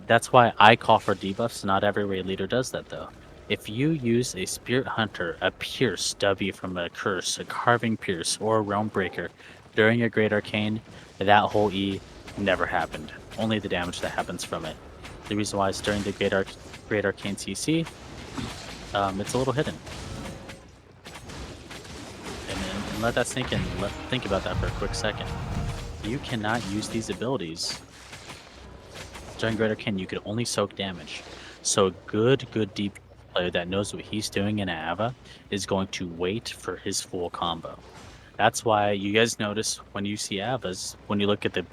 That's why I call for debuffs. Not every raid leader does that though. If you use a Spirit Hunter, a Pierce W from a Curse, a Carving Pierce, or a Realm Breaker during a Great Arcane, that whole E never happened. Only the damage that happens from it. The reason why is during the Great Arcane CC, it's a little hidden. And let that sink in. Think about that for a quick second. You cannot use these abilities during Great Arcane. You could only soak damage. So a good deep player that knows what he's doing in Ava is going to wait for his full combo. That's why you guys notice when you see Avas, when you look at the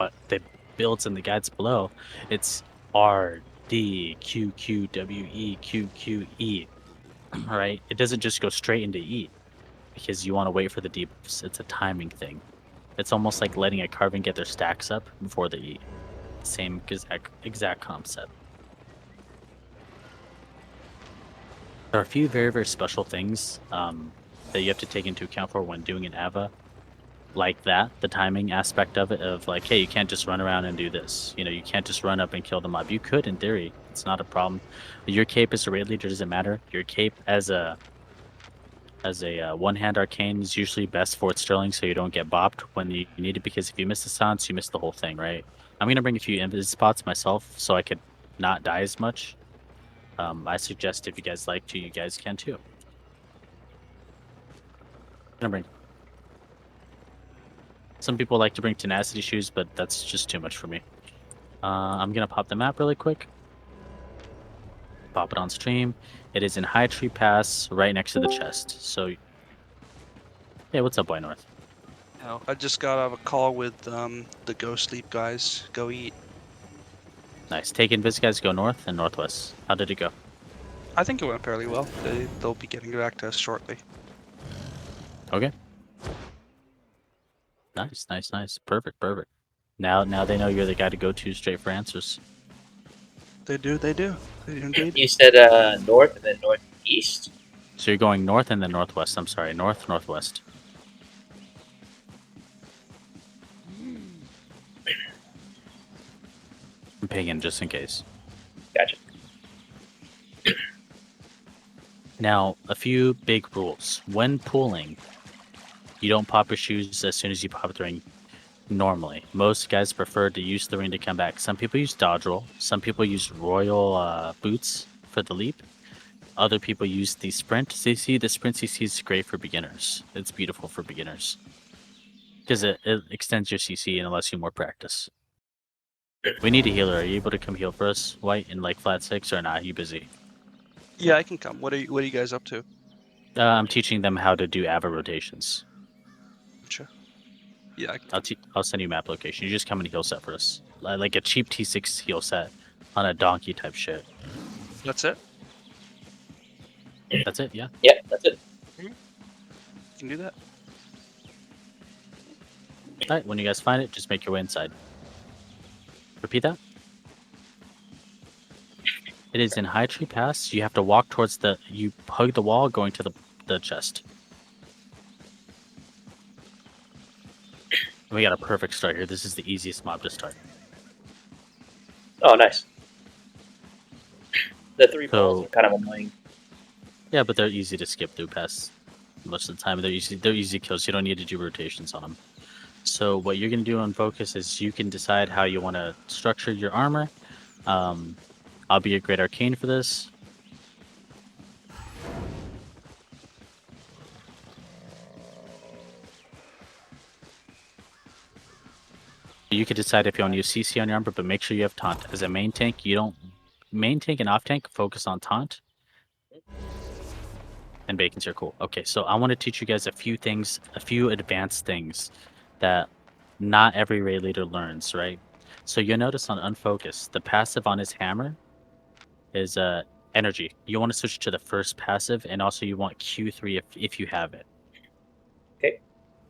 builds and the guides below, it's R D Q Q W E Q Q E, right? It doesn't just go straight into E because you want to wait for the deeps. It's a timing thing. It's almost like letting a carving get their stacks up before the E. Same exact concept. There are a few very special things that you have to take into account for when doing an Ava like that. The timing aspect of it, of like, hey, you can't just run around and do this. You know, you can't just run up and kill the mob. You could, in theory. It's not a problem. Your cape as a raid leader doesn't matter. Your cape as a one-hand arcane is usually best for Sterling, so you don't get bopped when you need it, because if you miss the silence, you miss the whole thing, right? I'm going to bring a few invis spots myself so I could not die as much. I suggest if you guys like to, you guys can too. I'm gonna bring... Some people like to bring tenacity shoes, but that's just too much for me. I'm going to pop the map really quick. Pop it on stream. It is in High Tree Pass, right next to the chest. So, hey, what's up, Boy North? Oh, I just got out of a call with the Go Sleep guys. Go eat. Nice. Take invis guys, go north and northwest. How did it go? I think it went fairly well. They'll be getting back to us shortly. Okay. Nice. Perfect. Now they know you're the guy to go to straight for answers. They do indeed. You said north and then northeast? So you're going north and then northwest. I'm sorry, northwest. I'm pinging just in case. Gotcha. Now, a few big rules. When pooling, you don't pop your shoes as soon as you pop the ring. Normally, most guys prefer to use the ring to come back. Some people use dodge roll. Some people use royal boots for the leap. Other people use the sprint CC. The sprint CC is great for beginners. It's beautiful for beginners because it extends your CC and allows you more practice. We need a healer. Are you able to come heal for us, White, in like flat 6 or not? You busy? Yeah, I can come. What are you guys up to? I'm teaching them how to do Ava rotations. Gotcha. Yeah, I'll send you map location. You just come and heal set for us, like a cheap T6 heal set on a donkey type shit. That's it. That's it. Yeah. Yeah, that's it. You can do that. All right. When you guys find it, just make your way inside. Repeat that. It is in High Tree Pass. You have to walk towards you hug the wall going to the chest. We got a perfect start here. This is the easiest mob to start. Oh, nice. The 3 balls are kind of annoying. Yeah, but they're easy to skip through past most of the time. They're easy kills. You don't need to do rotations on them. So what you're going to do on focus is you can decide how you want to structure your armor. I'll be a great arcane for this. You could decide if you want to use CC on your armor, but make sure you have taunt. As a main tank, you don't... Main tank and off tank focus on taunt. And bacons are cool. Okay, so I want to teach you guys a few things, a few advanced things that not every raid leader learns, right? So you'll notice on Unfocus, the passive on his hammer is energy. You want to switch to the first passive, and also you want Q3 if you have it. Okay.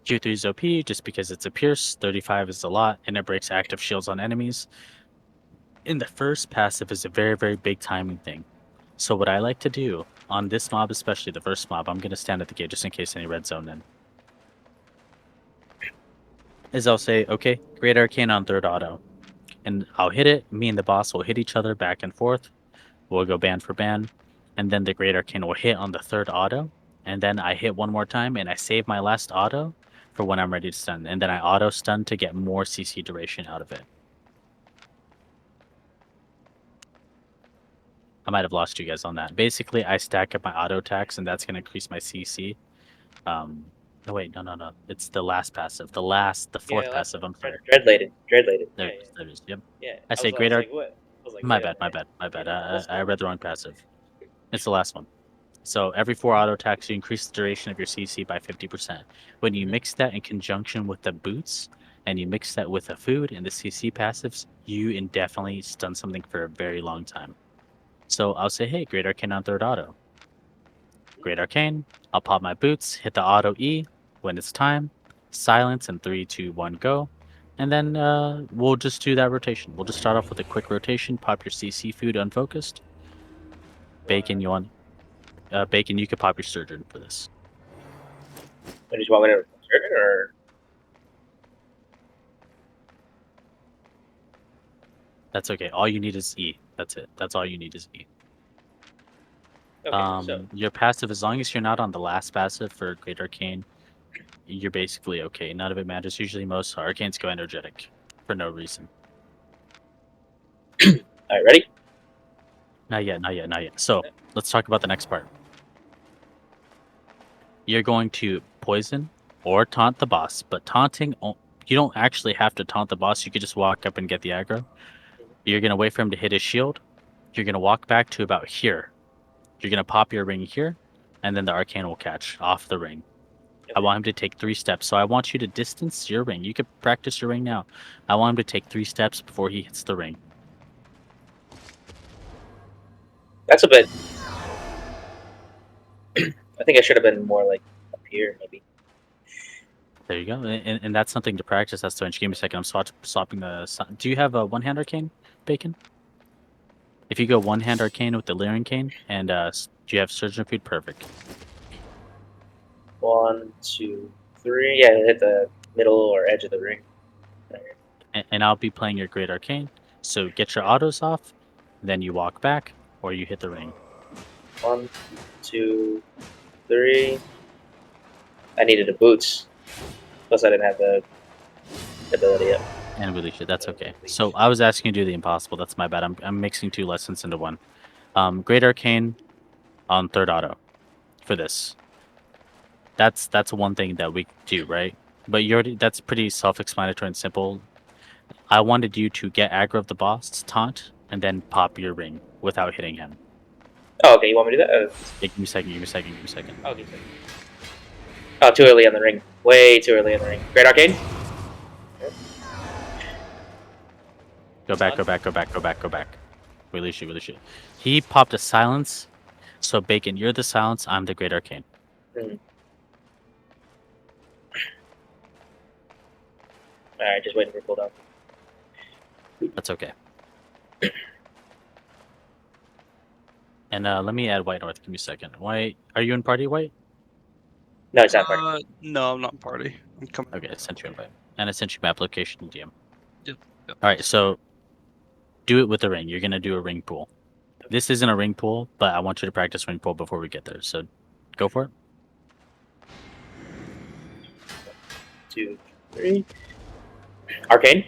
Q3 is OP just because it's a pierce, 35 is a lot, and it breaks active shields on enemies. And the first passive is a very big timing thing. So what I like to do on this mob, especially the first mob, I'm going to stand at the gate just in case any red zone in, is I'll say, okay, Great Arcane on third auto. and I'll hit it. Me and the boss will hit each other back and forth. We'll go band for band, and then the Great Arcane will hit on the third auto, and then I hit one more time, and I save my last auto for when I'm ready to stun, and then I auto stun to get more CC duration out of it. I might have lost you guys on that. Basically, I stack up my auto attacks, and that's going to increase my CC. No, wait, no. It's the last passive. The fourth passive. I'm sorry. Dreadlated. There Yeah, it is. There it is. Yep. yeah. I say I Great was Arc. like, what? I was like, My wait, bad. almost I done. read the wrong passive. It's the last one. So every 4 auto attacks, you increase the duration of your CC by 50%. When you mix that in conjunction with the boots, and you mix that with the food and the CC passives, you indefinitely stun something for a very long time. So I'll say, hey, Great Arcane on third auto. Great Arcane. I'll pop my boots, hit the auto E when it's time, silence, and 3, 2, 1, go. And then we'll just do that rotation. We'll just start off with a quick rotation. Pop your CC food unfocused. Bacon, you want Bacon? You could pop your surgeon for this. What, did you want me to insert it, or? That's okay. All you need is E. That's it. That's all you need is E. Okay, so Your passive, as long as you're not on the last passive for Great Arcane, you're basically okay. None of it matters. Usually most Arcanes go energetic for no reason. all right, ready? Not yet. So let's talk about the next part. You're going to poison or taunt the boss, but taunting, you don't actually have to taunt the boss. You could just walk up and get the aggro. You're going to wait for him to hit his shield. You're going to walk back to about here. You're going to pop your ring here, and then the Arcane will catch off the ring. I want him to take 3 steps. So I want you to distance your ring. You could practice your ring now. I want him to take 3 steps before he hits the ring. That's a bit. I think I should have been more like up here, maybe. There you go. And that's something to practice. That's the inch. Give me a second. I'm swapping the... Do you have a one-hand Arcane, Bacon? If you go one-hand Arcane with the Lyrian Cane, and do you have Surgeon Food? Perfect. 1, 2, 3. Yeah, hit the middle or edge of the ring. And I'll be playing your Great Arcane. So get your autos off, then you walk back, or you hit the ring. 1, 2, 3. I needed a boots. Plus, I didn't have the ability yet. And release it. That's okay. So I was asking you to do the impossible. That's my bad. I'm mixing 2 lessons into one. Great Arcane on third auto for this. That's one thing that we do, right? But you already, that's pretty self-explanatory and simple. I wanted you to get aggro of the boss, taunt, and then pop your ring without hitting him. Oh, okay. You want me to do that? Yeah, give me a second. Oh, give me a second. Oh, too early on the ring. Way too early on the ring. Great Arcane? Go back. Release it. He popped a silence. So Bacon, you're the silence. I'm the Great Arcane. Alright, just waiting for cooldown. That's okay. And let me add White North. Give me a second. White, are you in party, White? No, it's not party. No, I'm not in party. I'm coming. Okay, I sent you invite. And I sent you my application DM. Yep. Alright, so do it with a ring. You're gonna do a ring pool. This isn't a ring pool, but I want you to practice ring pool before we get there. So go for it. 2, 3. Arcane?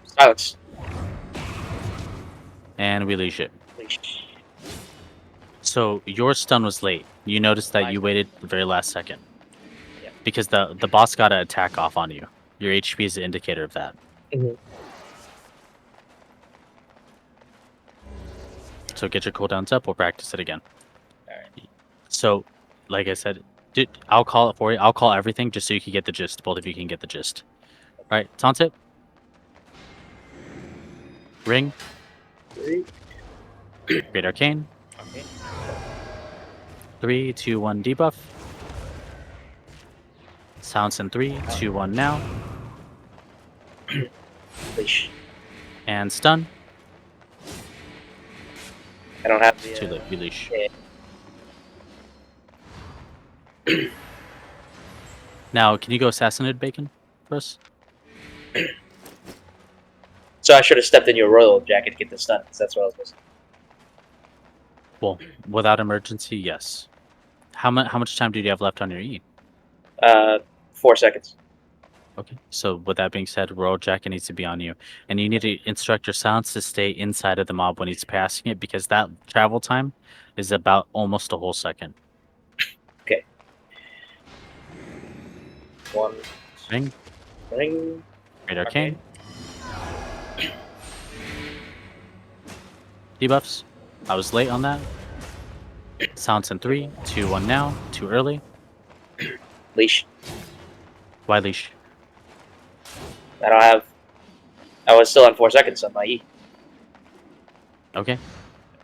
Silence. And release it. So your stun was late. You noticed that you waited the very last second. Yeah. Because the boss got an attack off on you. Your HP is an indicator of that. Mhm. So get your cooldowns up. We'll practice it again. Alright. So, like I said, I'll call it for you. I'll call everything just so you can get the gist. Both of you can get the gist. All right, taunt it. Ring. 3. Great Arcane. Okay. 3, 2, 1 debuff. Silence in 3, 2, 1 now. Leash. And stun. I don't have the. Too late. Release. Yeah. Now, can you go assassinated bacon for us? So I should have stepped in your royal jacket to get the stun. 'Cause that's what I was missing. Well, without emergency, yes. How much time do you have left on your E? 4 seconds. Okay. So with that being said, royal jacket needs to be on you, and you need to instruct your silence to stay inside of the mob when he's passing it, because that travel time is about almost a whole second. Okay. 1 Ring, ring. Great Arcane. Debuffs. I was late on that. Silence in 3, 2, 1 now. Too early. Leash. Why leash? I don't have. I was still on 4 seconds on my E. Okay.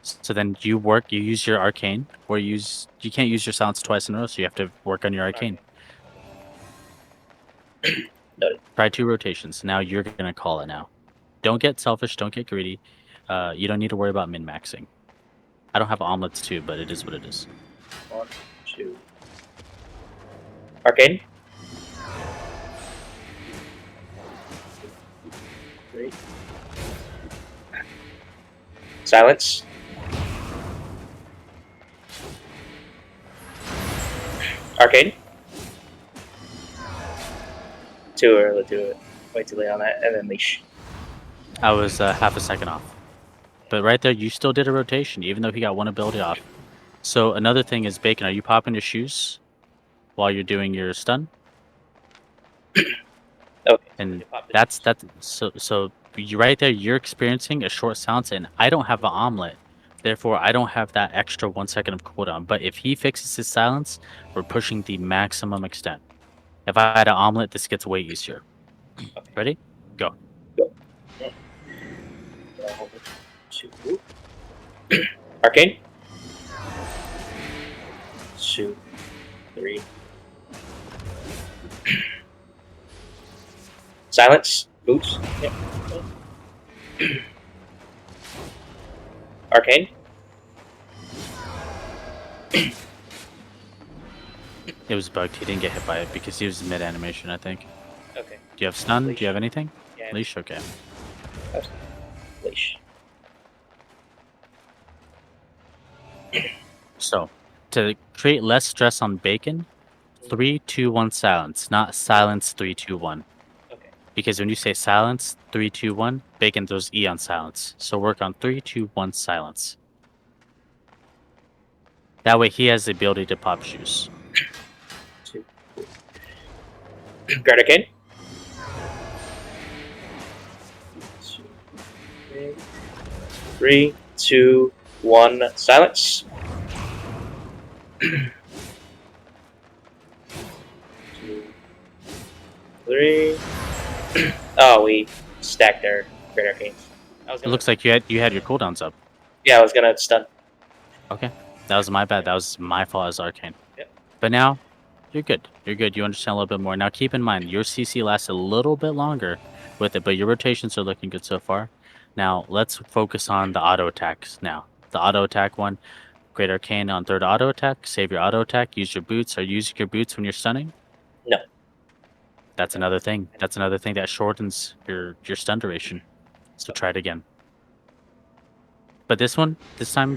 So then you use your arcane, or you can't use your silence twice in a row, so you have to work on your arcane. Noted. Try 2 rotations. Now you're gonna call it now. Don't get selfish, don't get greedy. You don't need to worry about min-maxing. I don't have omelets too, but it is what it is. 1, 2. Arcane. 3. Silence. Arcane. Too early to it. Way too late on that. And then leash. I was half a second off. But right there, you still did a rotation, even though he got 1 ability off. So another thing is, Bacon, are you popping your shoes while you're doing your stun? Okay. And that's so you right there, you're experiencing a short silence, and I don't have an omelet. Therefore, I don't have that extra 1 second of cooldown. But if he fixes his silence, we're pushing the maximum extent. If I had an omelet, this gets way easier. Ready? Go. Arcane. 2, 3. Silence. Boots. Yep. Arcane. It was bugged. He didn't get hit by it because he was mid animation, I think. Okay. Do you have stun? Leash. Do you have anything? Yeah. Leash? Okay. Leash. So, to create less stress on Bacon, 3, 2, 1 silence, not silence 3, 2, 1. Okay. Because when you say silence, 3, 2, 1, Bacon throws E on silence. So work on 3, 2, 1 silence. That way he has the ability to pop shoes. 2. Guard Arcane. 3, 2, 1. Silence. 2, 3. Oh, we stacked our Great Arcanes. It looks like you had your cooldowns up. Yeah, I was gonna stun. Okay. That was my bad. That was my fault as Arcane. Yep. But now, you're good. You're good. You understand a little bit more. Now keep in mind, your CC lasts a little bit longer with it, but your rotations are looking good so far. Now, let's focus on the auto attacks now. The auto attack one, Great Arcane on 3rd auto attack. Save your auto attack. Use your boots. Are you using your boots when you're stunning? No. That's another thing. That's another thing that shortens your stun duration. So try it again. But this time,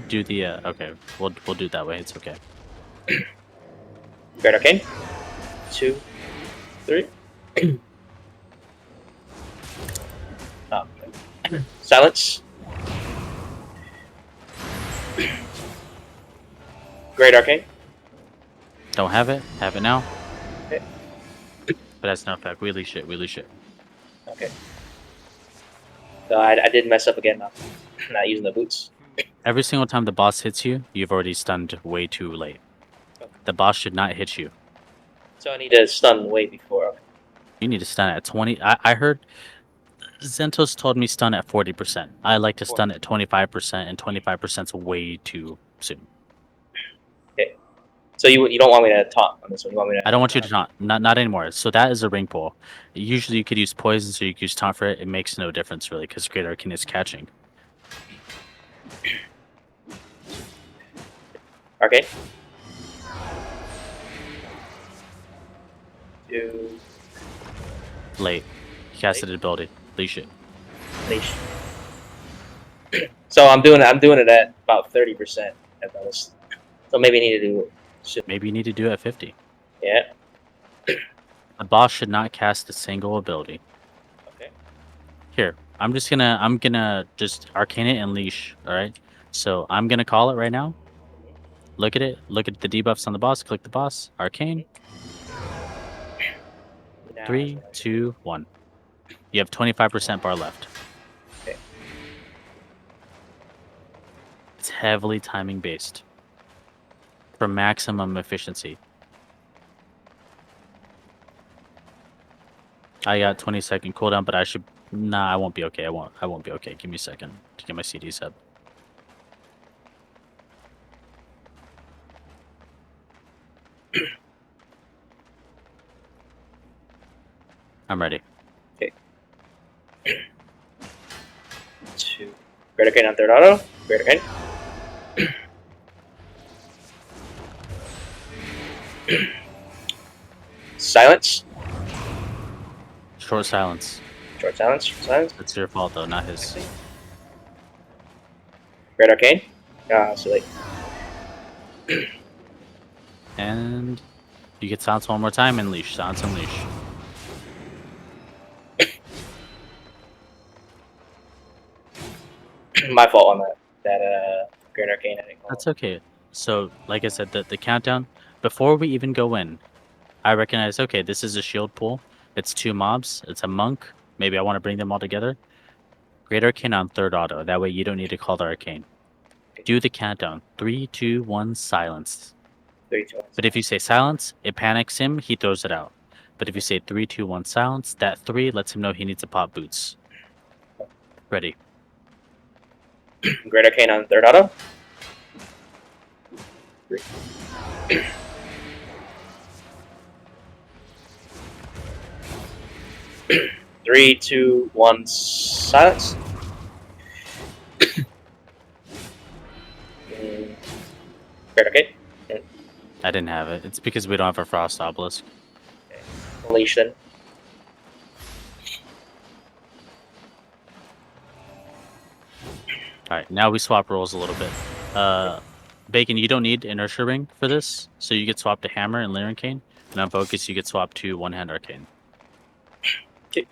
do the okay. We'll do it that way. It's okay. Great Arcane. 2, 3. Oh, okay. Silence. Great Arcane. Don't have it. Have it now. Okay. But that's no effect. We leash it. We leash it. Okay. So I did mess up again. Not using the boots. Every single time the boss hits you, you've already stunned way too late. Okay. The boss should not hit you. So I need to stun way before. Okay. You need to stun at 20. I heard Zentos told me stun at 40%. I like to stun at 25%, and 25% is way too soon. Okay. So you don't want me to taunt on this one. You want me to? I don't want you to taunt. Not anymore. So that is a ring pull. Usually you could use poison, so you could use taunt for it. It makes no difference really, because Great Arcane is catching. Arcane. 2, Late. Casted ability. Leash it. leash. So I'm doing it at about 30% at most. So maybe I need to do soon. Maybe you need to do it at 50. Yeah. The boss should not cast a single ability. Okay. Here, I'm gonna just arcane it and leash. All right. So I'm gonna call it right now. Look at it. Look at the debuffs on the boss. Click the boss. Arcane. Now 3, 2, 1. You have 25% bar left. Okay. It's heavily timing based for maximum efficiency. I got 20-second cooldown, but I should. Nah, I won't be okay. I won't be okay. Give me a second to get my CDs up. I'm ready. 2. Great Arcane on third auto. Great Arcane. Silence. Short silence. Short silence. Short silence. It's your fault though, not his. Great Arcane. Ah, so late. And you get silence one more time and leash. Silence and leash. My fault on that Great Arcane. I didn't call. That's okay. So, like I said, the countdown, before we even go in, I recognize, okay, this is a shield pool. It's 2 mobs. It's a monk. Maybe I want to bring them all together. Great Arcane on third auto. That way you don't need to call the arcane. Do the countdown. 3, 2, 1, silence. 3, 2, 1. But if you say silence, it panics him. He throws it out. But if you say 3, 2, 1, silence, that 3 lets him know he needs to pop boots. Ready. Great Arcane on third auto. 3. Three, two, one, silence. Great Arcane. I didn't have it. It's because we don't have a Frost Obelisk. Unleash then. Alright, now we swap roles a little bit. Bacon, you don't need Inertia Ring for this, so you get swapped to Hammer and Lyran Cane. And on Focus, you get swapped to One Hand Arcane. Okay.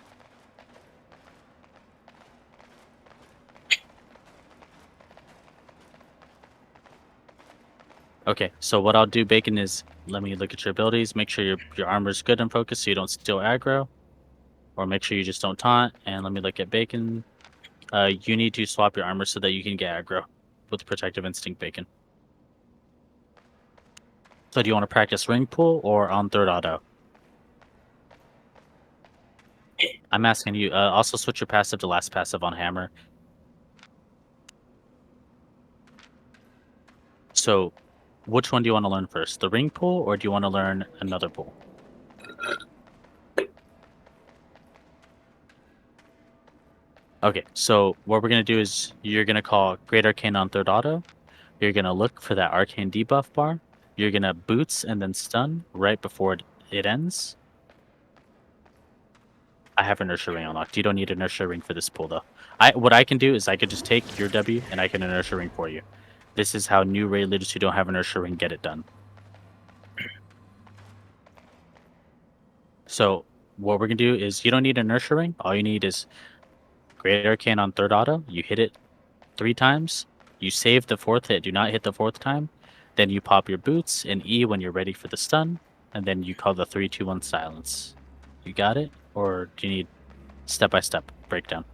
Okay, so what I'll do, Bacon, is let me look at your abilities, make sure your armor's good and focused so you don't steal aggro. Or make sure you just don't taunt, and let me look at Bacon. You need to swap your armor so that you can get aggro with Protective Instinct, Bacon. So do you want to practice ring pull or on third auto? I'm asking you. Also switch your passive to last passive on hammer. So which one do you want to learn first? The ring pull or do you want to learn another pull? Okay, so what we're going to do is you're going to call Great Arcane on third auto. You're going to look for that Arcane debuff bar. You're going to boots and then stun right before it ends. I have Inertia Ring unlocked. You don't need Inertia Ring for this pull, though. What I can do is I could just take your W and I can Inertia Ring for you. This is how new raid leaders who don't have Inertia Ring get it done. So what we're going to do is you don't need Inertia Ring. All you need is Great Arcane on third auto. You hit it 3 times. You save the 4th hit. Do not hit the 4th time. Then you pop your boots and E when you're ready for the stun. And then you call the 3, 2, 1 silence. You got it? Or do you need step-by-step breakdown?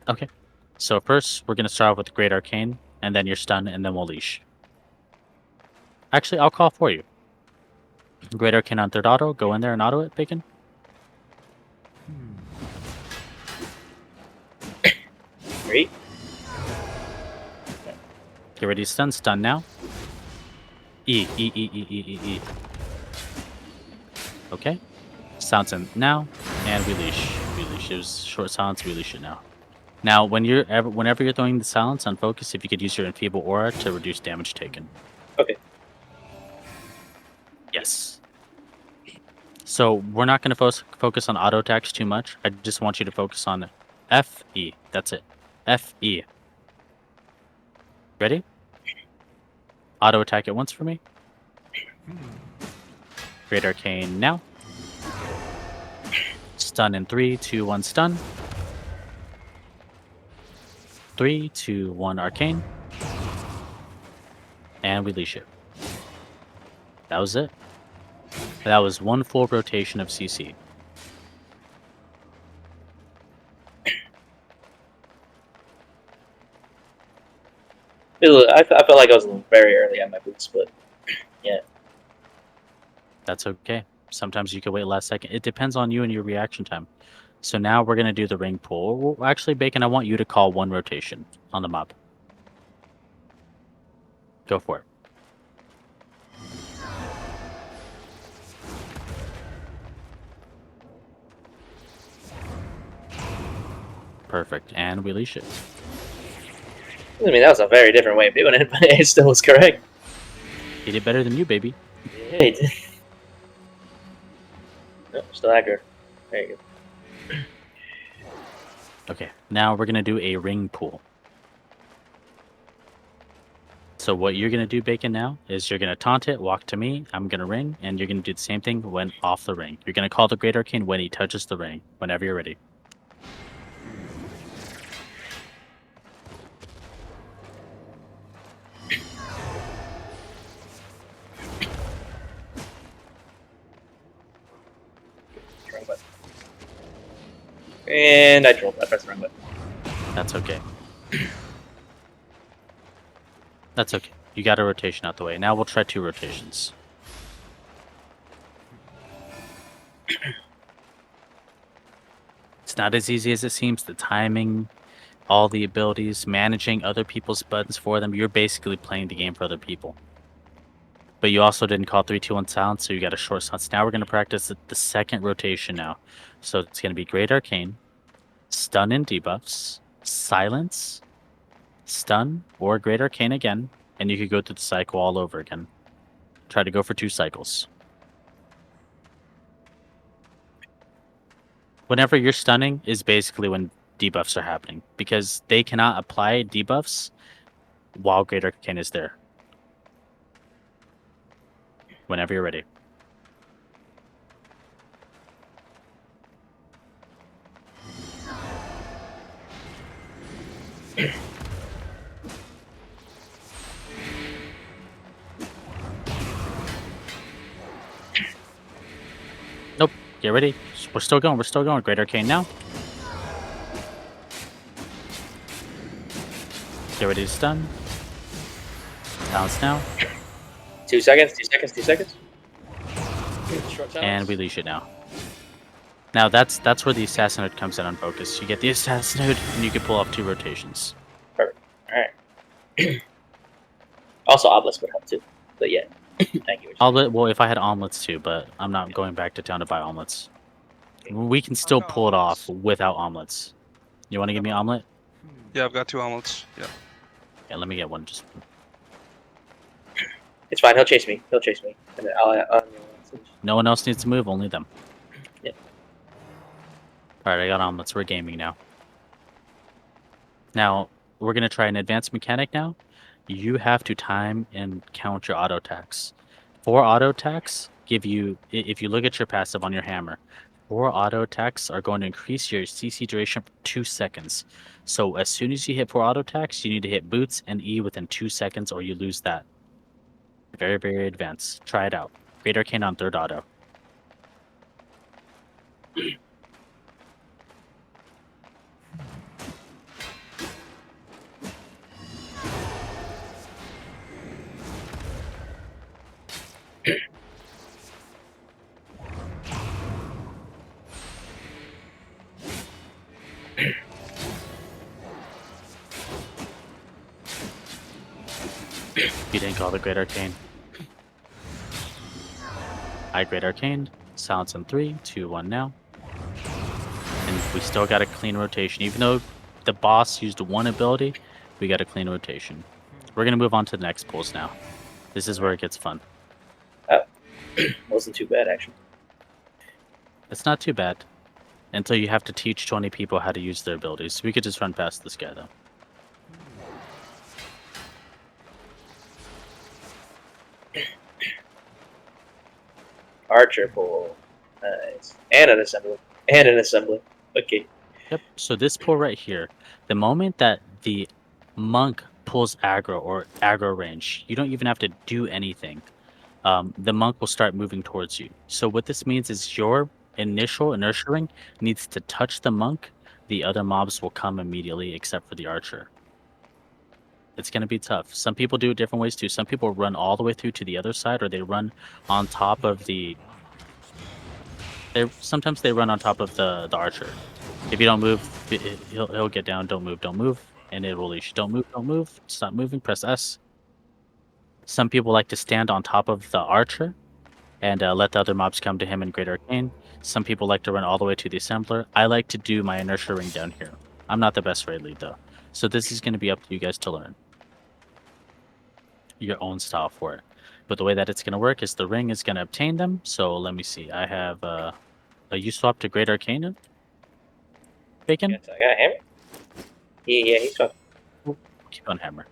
Okay. So first, we're going to start off with Great Arcane, and then your stun, and then we'll leash. Actually, I'll call for you. Great Arcane on third auto. Go in there and auto it, Bacon. Great. Get ready to stun. Stun now. E. Okay. Silence him now, and we leash. We leash. It was short silence. We leash it now. Now, whenever you're throwing the silence on focus, if you could use your enfeeble aura to reduce damage taken. Okay. Yes. So we're not going to focus on auto attacks too much. I just want you to focus on FE. That's it. FE. Ready? Auto attack it once for me. Great Arcane now. Stun in 3, 2, 1 stun. 3, 2, 1 Arcane. And we leash it. That was it. That was one full rotation of CC. I felt like I was very early on my boots, but yeah. That's okay. Sometimes you can wait last second. It depends on you and your reaction time. So now we're going to do the ring pull. Well, actually, Bacon, I want you to call one rotation on the mob. Go for it. Perfect. And we leash it. I mean, that was a very different way of doing it, but it still was correct. He did better than you, baby. Yeah, he did. No, still accurate. There you go. Okay, now we're going to do a ring pull. So what you're going to do, Bacon, now is you're going to taunt it, walk to me, I'm going to ring, and you're going to do the same thing when off the ring. You're going to call the Great Arcane when he touches the ring, whenever you're ready. Wrong button. And I pressed the wrong button. That's okay. That's okay. You got a rotation out the way. Now we'll try 2 rotations. It's not as easy as it seems. The timing, all the abilities, managing other people's buttons for them. You're basically playing the game for other people. But you also didn't call 3, 2, 1 silence, so you got a short silence. Now we're going to practice the second rotation now. So it's going to be Great Arcane, Stun and debuffs, Silence, Stun, or Great Arcane again, and you could go through the cycle all over again. Try to go for 2 cycles. Whenever you're stunning is basically when debuffs are happening, because they cannot apply debuffs while Great Arcane is there. Whenever you're ready. Nope. Get ready. We're still going. We're still going. Great Arcane now. Get ready to stun. Silence now. 2 seconds, 2 seconds, 2 seconds. Short silence. And we leash it now. Now that's where the Assassin Hood comes in on focus. You get the Assassin Hood and you can pull off 2 rotations. Perfect. Alright. Also, Obelisk would help too. But yeah. Thank you. Omelet, well, if I had omelets too, but I'm not going back to town to buy omelets. We can still pull it off without omelets. You want to give me an omelet? Yeah, I've got 2 omelets. Yeah. Yeah, let me get one. Just It's fine. He'll chase me. He'll chase me. And then no one else needs to move, only them. Yep. Alright, I got omelets. We're gaming now. Now, we're going to try an advanced mechanic now. You have to time and count your auto attacks. 4 auto attacks give you, if you look at your passive on your hammer, 4 auto attacks are going to increase your CC duration for 2 seconds. So as soon as you hit 4 auto attacks, you need to hit boots and E within 2 seconds or you lose that. Very, very advanced. Try it out. Great Arcane on 3rd auto. You didn't call the Great Arcane. I Great Arcane. Silence in 3, 2, 1 now. And we still got a clean rotation. Even though the boss used 1 ability, we got a clean rotation. We're going to move on to the next pulls now. This is where it gets fun. Wasn't too bad, actually. It's not too bad. Until you have to teach 20 people how to use their abilities. We could just run past this guy, though. Archer pool. Nice. And an assembly. And an assembly. Okay. Yep. So this pull right here, the moment that the monk pulls aggro or aggro range, you don't even have to do anything. The monk will start moving towards you. So what this means is your initial inertia ring needs to touch the monk. The other mobs will come immediately, except for the archer. It's going to be tough. Some people do it different ways too. Some people run all the way through to the other side, or they run on top of the. Sometimes they run on top of the archer. If you don't move, he'll get down. Don't move, and it will leash. Don't move. Stop moving. Press S. Some people like to stand on top of the archer and let the other mobs come to him in Great Arcane. Some people like to run all the way to the assembler. I like to do my inertia ring down here. I'm not the best raid lead though, so this is going to be up to you guys to learn your own style for it. But the way that it's going to work is the ring is going to obtain them. So let me see. I have you swap to Great Arcane. Bacon? Yes, I got a hammer. Yeah, he's swapped. Keep on hammer.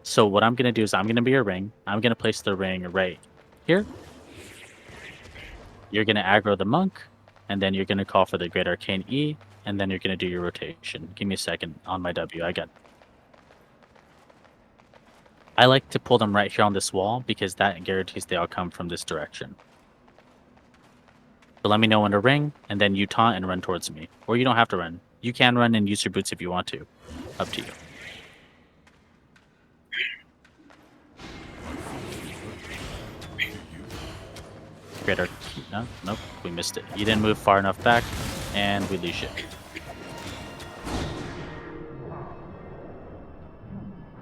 So what I'm going to do is I'm going to be your ring. I'm going to place the ring right here. You're going to aggro the monk, and then you're going to call for the Great Arcane E, and then you're going to do your rotation. Give me a second on my W. I like to pull them right here on this wall because that guarantees they all come from this direction. So let me know when to ring, and then you taunt and run towards me. Or you don't have to run. You can run and use your boots if you want to. Up to you. Great Arcane. No, nope, we missed it. You didn't move far enough back, and we leash it.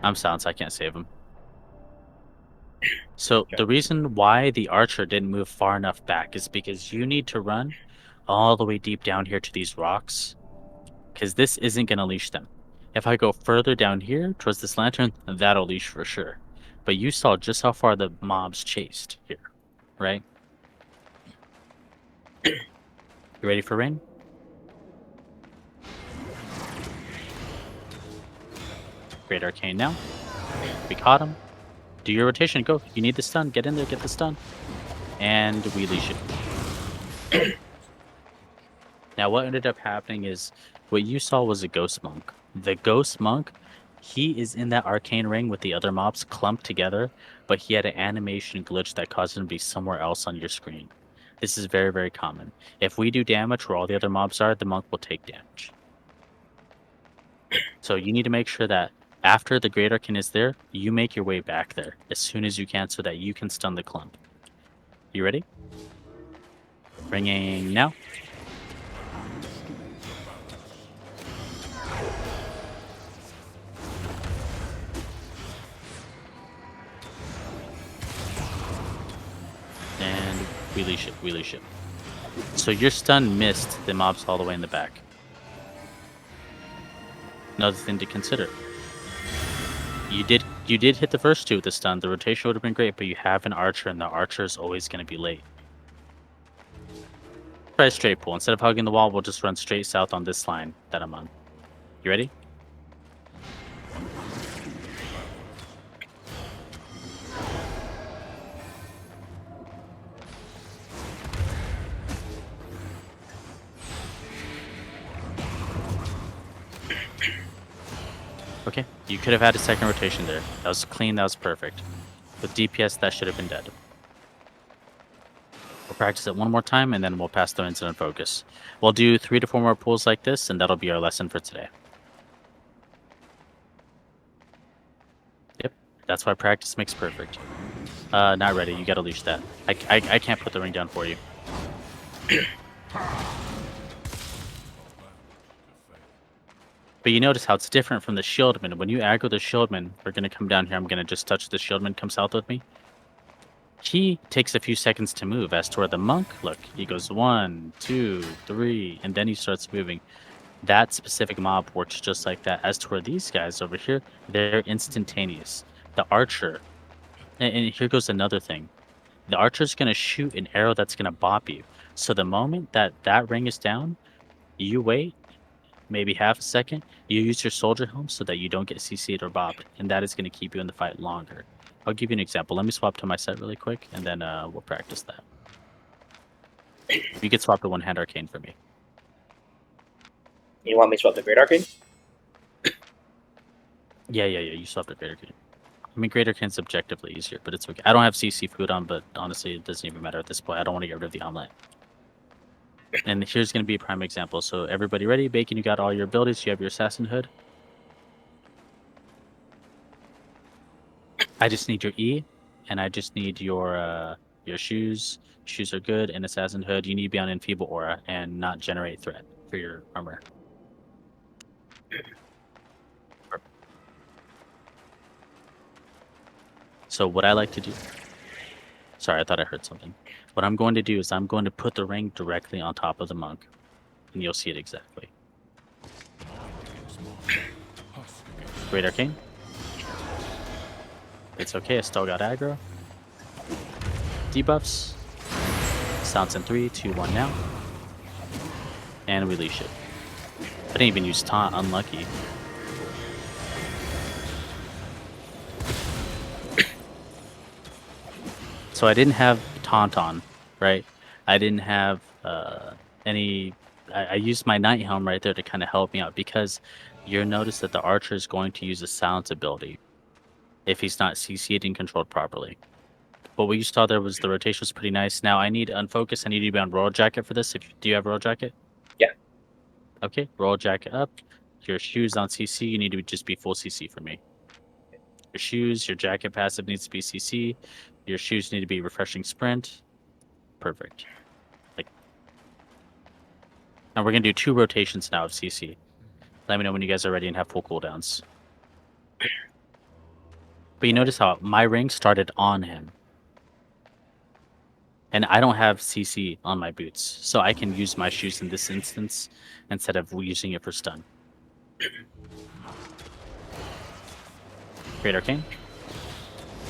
I'm silenced, I can't save him. So the reason why the archer didn't move far enough back is because you need to run all the way deep down here to these rocks, because this isn't going to leash them. If I go further down here towards this lantern, that'll leash for sure. But you saw just how far the mobs chased here, right? You ready for ring? Great Arcane now. We caught him. Do your rotation. Go. You need the stun. Get in there. Get the stun. And we leash it. Now, what ended up happening is what you saw was a ghost monk. The ghost monk, he is in that arcane ring with the other mobs clumped together, but he had an animation glitch that caused him to be somewhere else on your screen. This is very, very common. If we do damage where all the other mobs are, the monk will take damage. So you need to make sure that after the Great Arcane is there, you make your way back there as soon as you can so that you can stun the clump. You ready? Ringing now. And we leash it. So your stun missed the mobs all the way in the back. Another thing to consider. You did hit the first two with the stun. The rotation would have been great, but you have an archer, and the archer is always going to be late. Try a straight pull. Instead of hugging the wall, we'll just run straight south on this line that I'm on. You ready? Okay, you could have had a second rotation there. That was clean, that was perfect. With DPS, that should have been dead. We'll practice it one more time, and then we'll pass the incident focus. We'll do 3 to 4 more pulls like this, and that'll be our lesson for today. Yep, that's why practice makes perfect. Not ready, you gotta leash that. I can't put the ring down for you. But you notice how it's different from the shieldman. When you aggro the shieldman, we're going to come down here. I'm going to just touch the shieldman. Come south with me. He takes a few seconds to move. As toward the monk, look, he goes 1, 2, 3, and then he starts moving. That specific mob works just like that. As toward these guys over here, they're instantaneous. The archer, and here goes another thing. The archer's going to shoot an arrow that's going to bop you. So the moment that ring is down, you wait maybe half a second. You use your soldier helm so that you don't get CC'd or bopped, and that is going to keep you in the fight longer. I'll give you an example. Let me swap to my set really quick, and then we'll practice that. You could swap to one-hand arcane for me. You want me to swap the Great Arcane? Yeah. You swap to Great Arcane. I mean, Great Arcane's objectively easier, but it's okay. I don't have CC food on, but honestly, it doesn't even matter at this point. I don't want to get rid of the omelet. And here's going to be a prime example. So everybody ready? Bacon, you got all your abilities. You have your assassin hood. I just need your E, and I just need your shoes. Shoes are good, and assassin hood. You need to be on enfeeble aura and not generate threat for your armor. So what I like to do... Sorry, I thought I heard something. What I'm going to do is I'm going to put the ring directly on top of the monk, and you'll see it exactly. Great Arcane. It's okay, I still got aggro. Debuffs. Sounds in 3, 2, 1 now. And we leash it. I didn't even use taunt, unlucky. So I didn't have taunt on, right? I didn't have any... I used my Night Helm right there to kind of help me out, because you'll notice that the archer is going to use a silence ability if he's not CC'd and controlled properly. But what you saw there was the rotation was pretty nice. Now I need unfocus. I need you to be on Royal Jacket for this. Do you have Royal Jacket? Yeah. Okay, Royal Jacket up. Your shoes on CC, you need to just be full CC for me. Your shoes, your jacket passive needs to be CC. Your shoes need to be refreshing sprint. Perfect. Now we're going to do 2 rotations now of CC. Let me know when you guys are ready and have full cooldowns. But you notice how my ring started on him. And I don't have CC on my boots, so I can use my shoes in this instance instead of using it for stun. Great Arcane.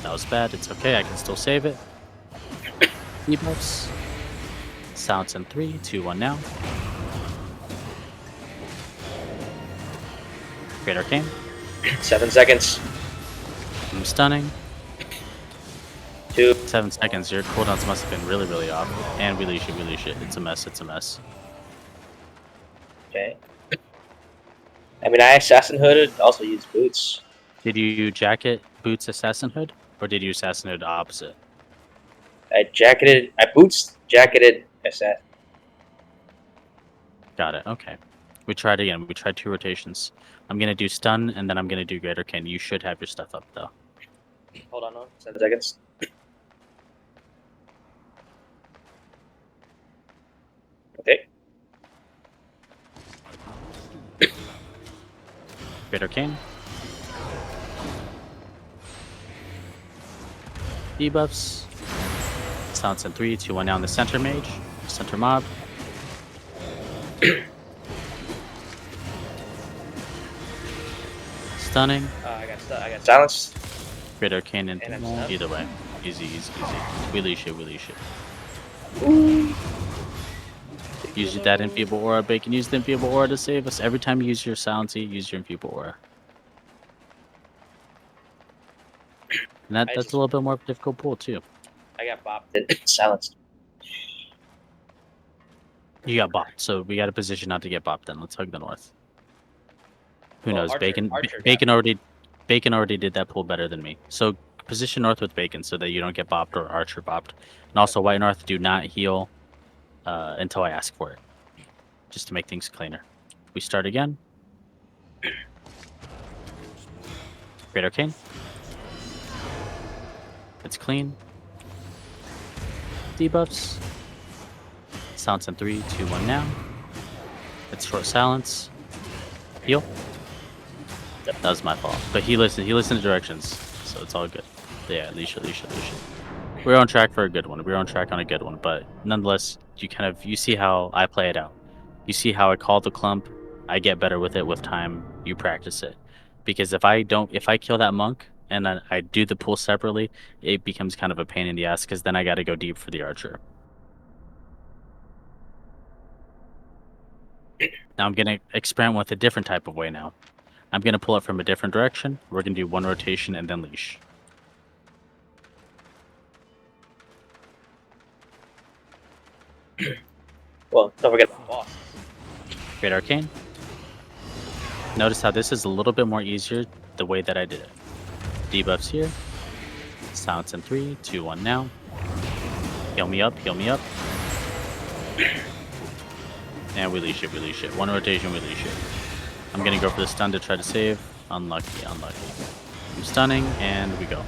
That was bad. It's okay. I can still save it. Debuffs. Silence in 3, 2, 1 now. Great Arcane. 7 seconds. I'm stunning. 2. 7 seconds. Your cooldowns must have been really, really off. And we leash it. It's a mess. Okay. I mean, I assassin hooded. Also use boots. Did you jacket boots assassin hood, or did you assassin hood opposite? I boots jacketed assassin. Got it. Okay. We tried again. We tried 2 rotations. I'm gonna do stun, and then I'm gonna do Great Arcane. You should have your stuff up though. Hold on, 7 seconds. Okay. Great Arcane. Debuffs. Silence in 3, 2, 1 now in the center mage. Center mob. Stunning. I got silenced. Great Arcane and And I'm stunned. either way. Easy. We leash it. Use that enfeeble aura. Bacon, use the enfeeble aura to save us. Every time you use your silency, use your enfeeble aura. And that's a little bit more of a difficult pull too. I got bopped and silenced. You got bopped, so we got to position not to get bopped. Then let's hug the north. Who Well, knows? Archer Bacon already did that pull better than me. So position north with Bacon so that you don't get bopped or Archer bopped. And also white north, do not heal until I ask for it, just to make things cleaner. We start again. Great Arcane. It's clean. Debuffs. Silence in 3, 2, 1 now. It's short silence. Heal. That was my fault. But he listened to directions, so it's all good. Yeah, leash it. We're on track for a good one. We're on track on a good one, but nonetheless, you see how I play it out. You see how I call the clump. I get better with it with time. You practice it. Because if I kill that monk and then I do the pull separately, it becomes kind of a pain in the ass because then I got to go deep for the archer. Now I'm gonna experiment with a different type of way now. I'm gonna pull it from a different direction. We're gonna do one rotation and then leash. Well, don't forget the boss. Great Arcane. Notice how this is a little bit more easier the way that I did it. Debuffs here. Silence in 3, 2, 1 now. Heal me up, heal me up. And we leash it, we leash it. One rotation, we leash it. I'm gonna go for the stun to try to save. Unlucky, unlucky. I'm stunning, and we go.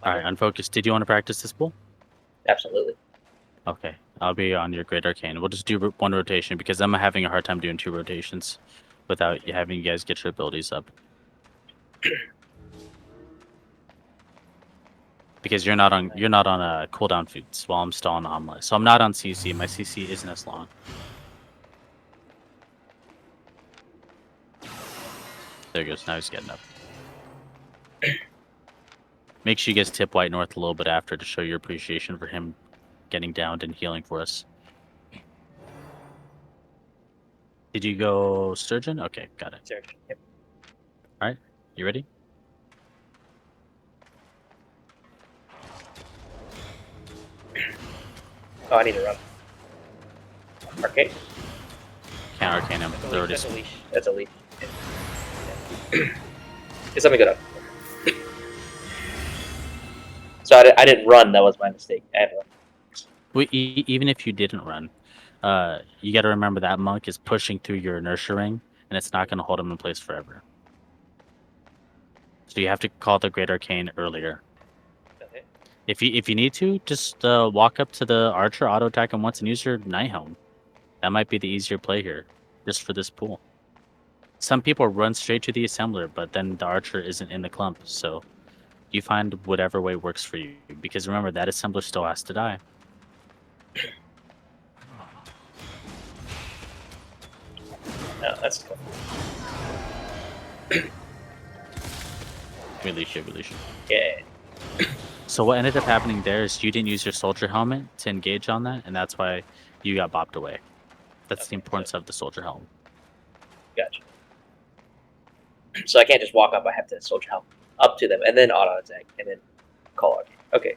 Alright, unfocused. Did you want to practice this pull? Absolutely. Okay, I'll be on your Great Arcane. We'll just do one rotation because I'm having a hard time doing 2 rotations without having you guys get your abilities up. Because you're not on cooldown foods while I'm still on Omelette. So I'm not on CC. My CC isn't as long. There he goes. Now he's getting up. Make sure you guys tip White North a little bit after to show your appreciation for him getting downed and healing for us. Did you go Sturgeon? Okay, got it. Sure. Yep. Alright, you ready? Oh, I need to run. Arcane? Can't Arcane him. They're already That's a leash. That's a leash. Yeah. Just let me go up. So I didn't run. That was my mistake. I had to run. Even if you didn't run, you got to remember that monk is pushing through your inertia ring, and it's not going to hold him in place forever. So you have to call the Great Arcane earlier. Okay. If you need to, just walk up to the archer, auto attack him once, and use your Night Helm. That might be the easier play here, just for this pool. Some people run straight to the assembler, but then the archer isn't in the clump, so you find whatever way works for you. Because remember, that assembler still has to die. No, that's cool. Release it, release it. Yeah. So what ended up happening there is you didn't use your soldier helmet to engage on that, and that's why you got bopped away. That's Okay, the importance of the soldier helm. Gotcha. So I can't just walk up. I have to soldier help up to them and then auto attack and then call Arcane. Okay.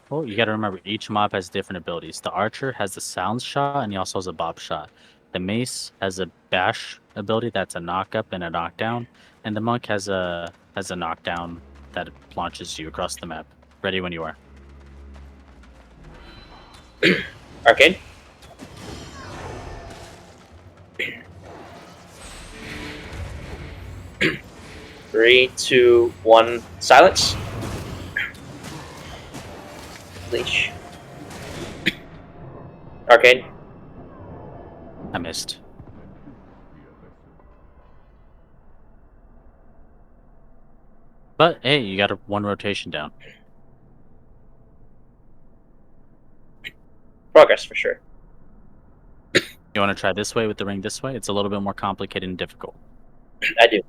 Well, you got to remember, each mob has different abilities. The archer has the sound shot, and he also has a bop shot. The mace has a bash ability that's a knock up and a knockdown, and the monk has a knockdown that launches you across the map. Ready when you are. Arcane. Three, two, one. Silence. Leash. Arcane. I missed. But hey, you got one rotation down. Progress for sure. You want to try this way with the ring this way? It's a little bit more complicated and difficult. I do.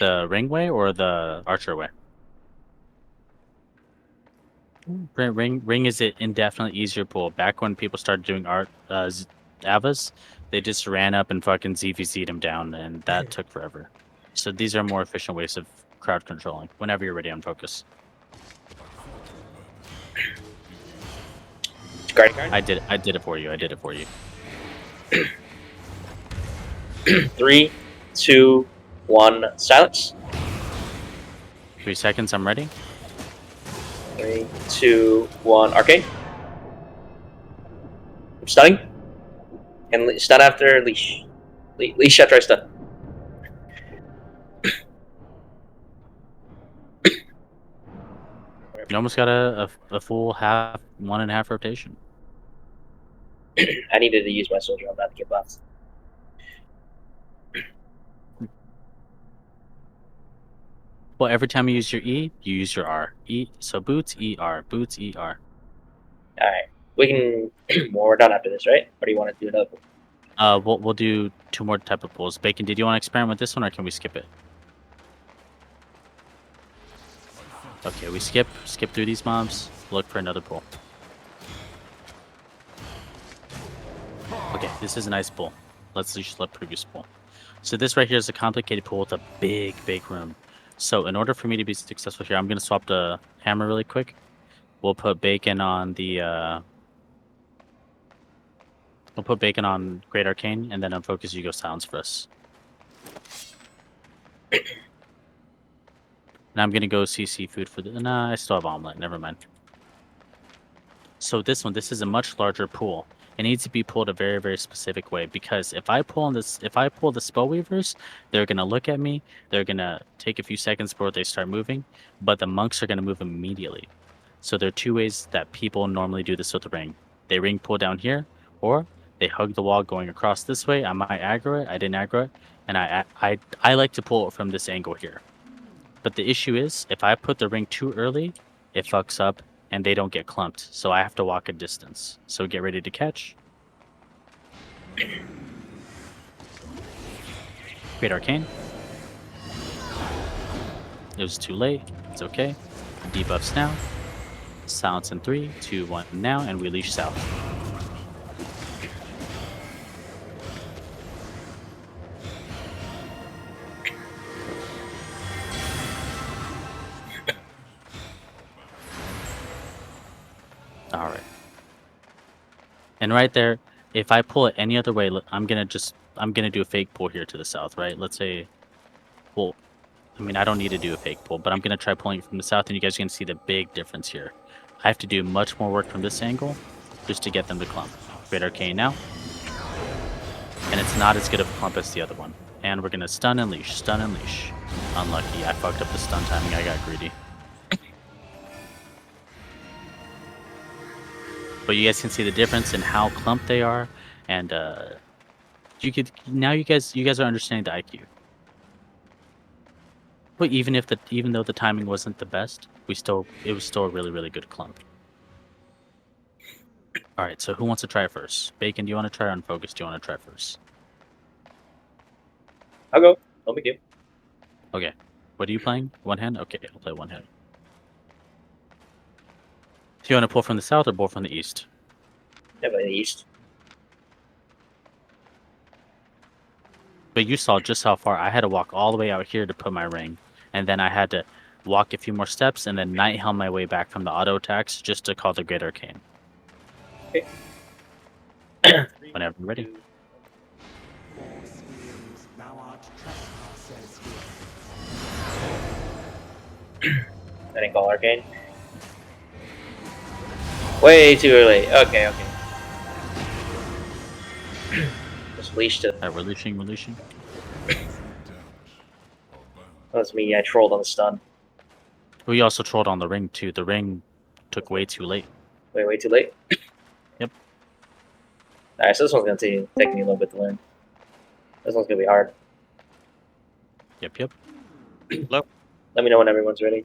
The ring way or the archer way? Ring is an indefinitely easier pull. Back when people started doing Avas, they just ran up and fucking ZVZ'd him down, and that took forever. So these are more efficient ways of crowd controlling. Whenever you're ready on focus. Guarding card. I did it for you. I did it for you. 3, 2, 1. Silence. 3 seconds. I'm ready. 3, 2, 1. Arcane. I'm stunning. And stun after leash. Leash after I stun. You almost got a full 1.5 rotation. I needed to use my soldier on that to get buffs. Well, every time you use your E, you use your R. E. So boots E R. Boots E R. Alright. We can. Well, we're done after this, right? Or do you want to do another one? We'll do 2 more type of pulls. Bacon, did you want to experiment with this one, or can we skip it? Okay, we skip through these mobs. Look for another pull. Okay, this is a nice pull. Let's just let previous pull. So this right here is a complicated pull with a big room. So in order for me to be successful here, I'm gonna swap the hammer really quick. We'll put Bacon on the we'll put Bacon on Great Arcane, and then on Focus you go Silence for us. And I'm gonna go see seafood for the. Nah, I still have omelet. Never mind. So this is a much larger pool. It needs to be pulled a very specific way, because if I pull the Spellweavers, they're gonna look at me. They're gonna take a few seconds before they start moving, but the monks are gonna move immediately. So there are 2 ways that people normally do this with the ring. They ring pull down here, or they hug the wall going across this way. I might aggro it. I didn't aggro it, and I like to pull it from this angle here. But the issue is, if I put the ring too early, it fucks up and they don't get clumped. So I have to walk a distance. So get ready to catch. Great Arcane. It was too late. It's okay. Debuffs now. Silence in 3, 2, 1 now, and we leash south. Alright. And right there, if I pull it any other way, I'm gonna do a fake pull here to the south, right? Let's say, well, I mean, I don't need to do a fake pull, but I'm gonna try pulling it from the south, and you guys are gonna see the big difference here. I have to do much more work from this angle just to get them to clump. Great Arcane now. And it's not as good of a clump as the other one. And we're gonna stun and leash, stun and leash. Unlucky, I fucked up the stun timing, I got greedy. But you guys can see the difference in how clumped they are, and you guys are understanding the IQ. But even though the timing wasn't the best, it was still a really good clump. All right, so who wants to try first? Bacon, do you want to try, or Unfocus? Do you want to try first? I'll go. No big deal. Okay. What are you playing? One hand? Okay, I'll play one hand. Do you want to pull from the south or pull from the east? Yeah, by the east. But you saw just how far I had to walk all the way out here to put my ring, and then I had to walk a few more steps and then night helm my way back from the auto attacks just to call the Great Arcane. Okay. Whenever you're ready. I didn't call Arcane. Way too early. Okay. Just leashed it. We're leashing. That's me. I trolled on the stun. We also trolled on the ring too. The ring took way too late. Way too late. Yep. Alright, so this one's gonna take me a little bit to learn. This one's gonna be hard. Yep. Let me know when everyone's ready.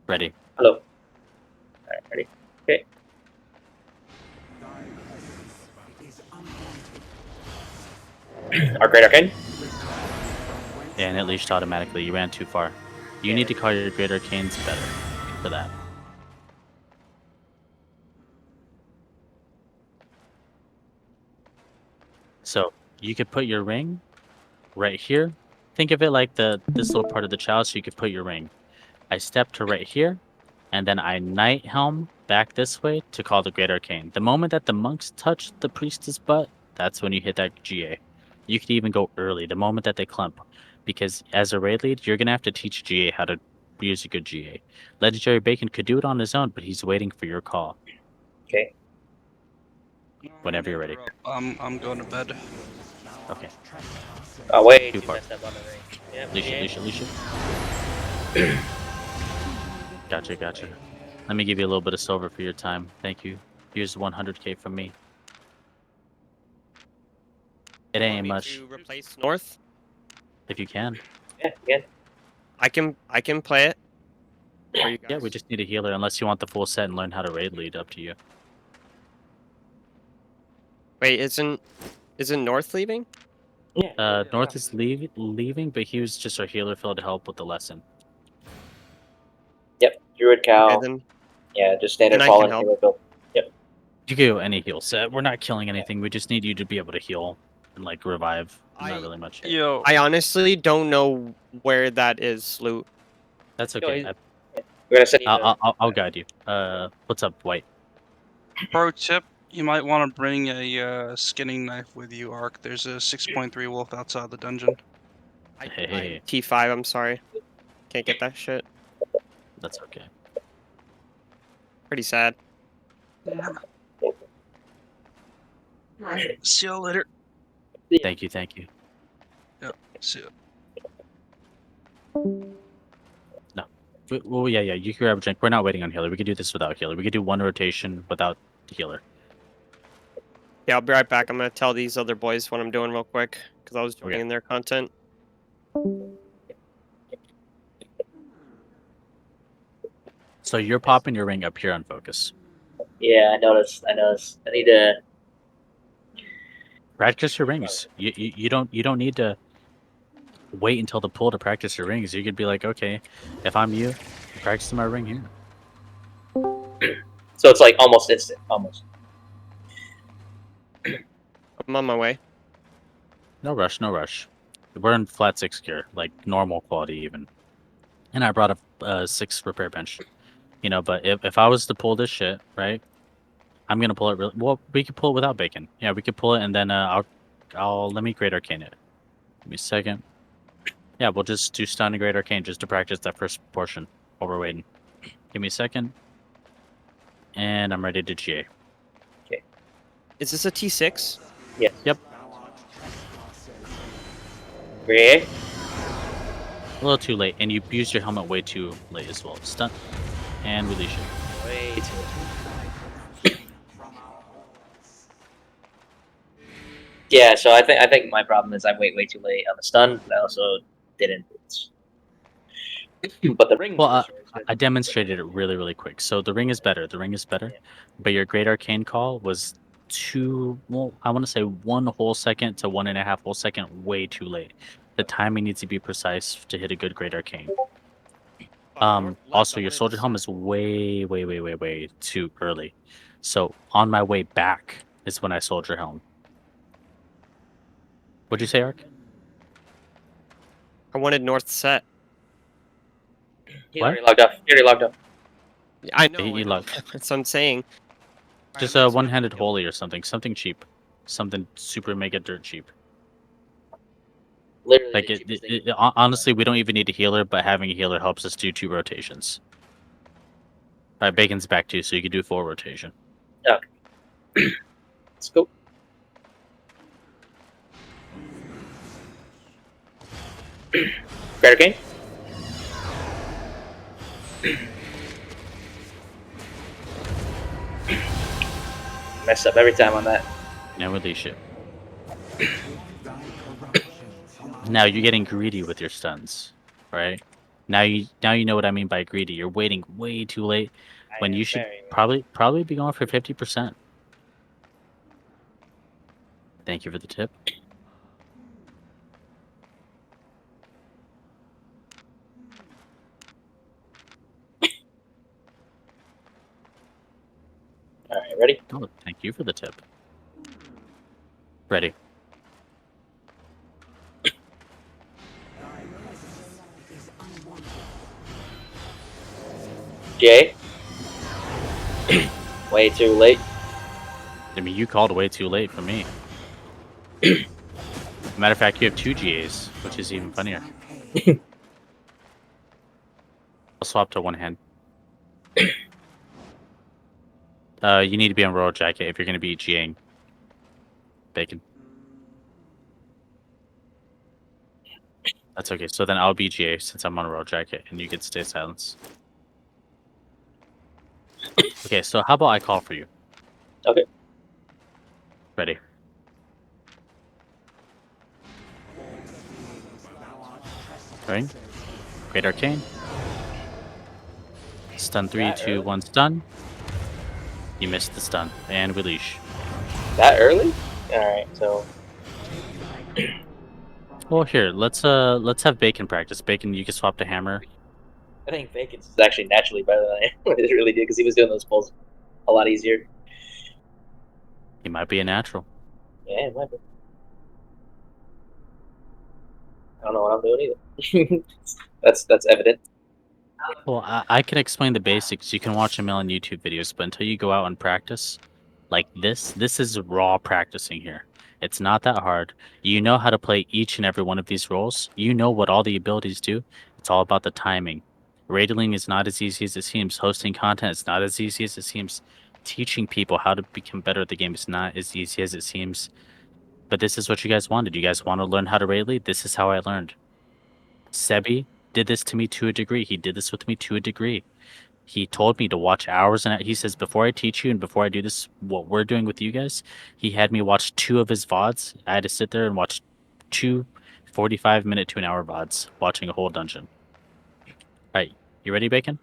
Ready. Hello. Alright, ready. Okay. Our Great Arcane. Yeah, and it leashed automatically. You ran too far. You need to call your Great Arcanes better for that. So you could put your ring right here. Think of it like this little part of the chalice, so you could put your ring. I step to right here, and then I Night Helm back this way to call the Great Arcane. The moment that the monks touch the priestess butt, that's when you hit that GA. You could even go early, the moment that they clump. Because as a raid lead, you're going to have to teach GA how to use a good GA. Legendary Bacon could do it on his own, but he's waiting for your call. Okay. Whenever you're ready. I'm going to bed. Okay. Oh, way Too too far. messed up on the ring. Yeah, Leash it. Gotcha. Let me give you a little bit of silver for your time. Thank you. Here's 100k from me. It ain't much. To replace North, If you can. Yeah, again. I can play it. For you guys. Yeah, we just need a healer, unless you want the full set and learn how to raid lead. Up to you. Wait, isn't Isn't North leaving? Yeah. North is leaving, but he was just our healer fill to help with the lesson. Yep. Druid Cow. Okay, then. Yeah, just standard Then I can fallen help. hero build. You can go any heal set. We're not killing anything. We just need you to be able to heal and like revive. Not really much. Yo, I honestly don't know where that is, Loot. That's Yo, okay. We're gonna send you. I'll guide you. What's up, White? pro tip: you might want to bring a skinning knife with you, Ark. There's a 6.3 wolf outside the dungeon. Hey, T5, I'm sorry. Can't get that shit. that's okay. Pretty sad. See y'all later. Thank you. See ya. Well, yeah. You can grab a drink. We're not waiting on healer. We could do this without healer. We could do one rotation without healer. Yeah, I'll be right back. I'm gonna tell these other boys what I'm doing real quick because I was joining Okay. in their content. So you're popping your ring up here on focus. Yeah, I noticed. I need to. Practice your rings. You don't need to wait until the pull to practice your rings. You could be like, okay, if I'm you, I'm practicing my ring here. So it's like almost instant. Almost. I'm on my way. No rush. We're in flat 6 gear, like normal quality even. And I brought a 6 repair bench. But if I was to pull this shit, right? I'm gonna pull it really well. We could pull it without bacon. Yeah, we could pull it, and then I'll let me Great Arcane it. Give me a second. Yeah, we'll just do stun and Great Arcane just to practice that first portion while we're waiting. Give me a second, and I'm ready to GA. Is this a T6? Yes. Yep. Great. A little too late, and you used your helmet way too late as well. Stun and release it. Way too. Yeah, so I think my problem is I wait way too late on the stun, but I also didn't. But the ring. Well, I demonstrated it really quick. So the ring is better. But your Great Arcane call was I want to say 1 whole second to 1.5 whole second way too late. The timing needs to be precise to hit a good Great Arcane. Also, your Soldier Helm is way too early. So on my way back is when I Soldier Helm. What'd you say, Ark? I wanted North set. He What? already logged off. Yeah, I know. He I know. logged. That's what I'm saying. Just a one-handed holy or something cheap, something super mega dirt cheap. Literally. Like the cheapest thing. honestly, we don't even need a healer, but having a healer helps us do 2 rotations. All right, Bacon's back too, so you can do 4 rotation. Let's go. Great Arcane. Mess up every time on that. Now release it. Now you're getting greedy with your stuns, right? Now you know what I mean by greedy. You're waiting way too late when you should probably be going for 50%. Thank you for the tip. All right, ready? Oh, thank you for the tip. Ready. Jay. Way too late. I mean, you called way too late for me. Matter of fact, you have 2 GAs, which is even funnier. I'll swap to one hand. You need to be on Royal Jacket if you're going to be GAing. Bacon. That's okay. So then I'll be GA since I'm on Royal Jacket, and you can stay silence. Okay, so how about I call for you? Okay. Ready. Right? Great Arcane. Stun 3, 2, 1, stun. You missed the stun. And release. That early? All right, so Well, here, let's have Bacon practice. Bacon, you can swap to hammer. I think Bacon's is actually naturally better than I am. It really did because he was doing those pulls a lot easier. He might be a natural. Yeah, it might be. I don't know what I'm doing either. that's evident. Well, I can explain the basics. You can watch a million YouTube videos, but until you go out and practice, like this is raw practicing here. It's not that hard. You know how to play each and every one of these roles. You know what all the abilities do. It's all about the timing. Raiding is not as easy as it seems. Hosting content is not as easy as it seems. Teaching people how to become better at the game is not as easy as it seems. But this is what you guys wanted. You guys want to learn how to raid lead? This is how I learned. Sebi did this to me to a degree. He did this with me to a degree. He told me to watch hours and he says, before I teach you and before I do this, what we're doing with you guys, he had me watch 2 of his VODs. I had to sit there and watch 2 45-minute to an hour VODs, watching a whole dungeon. All right, you ready, Bacon?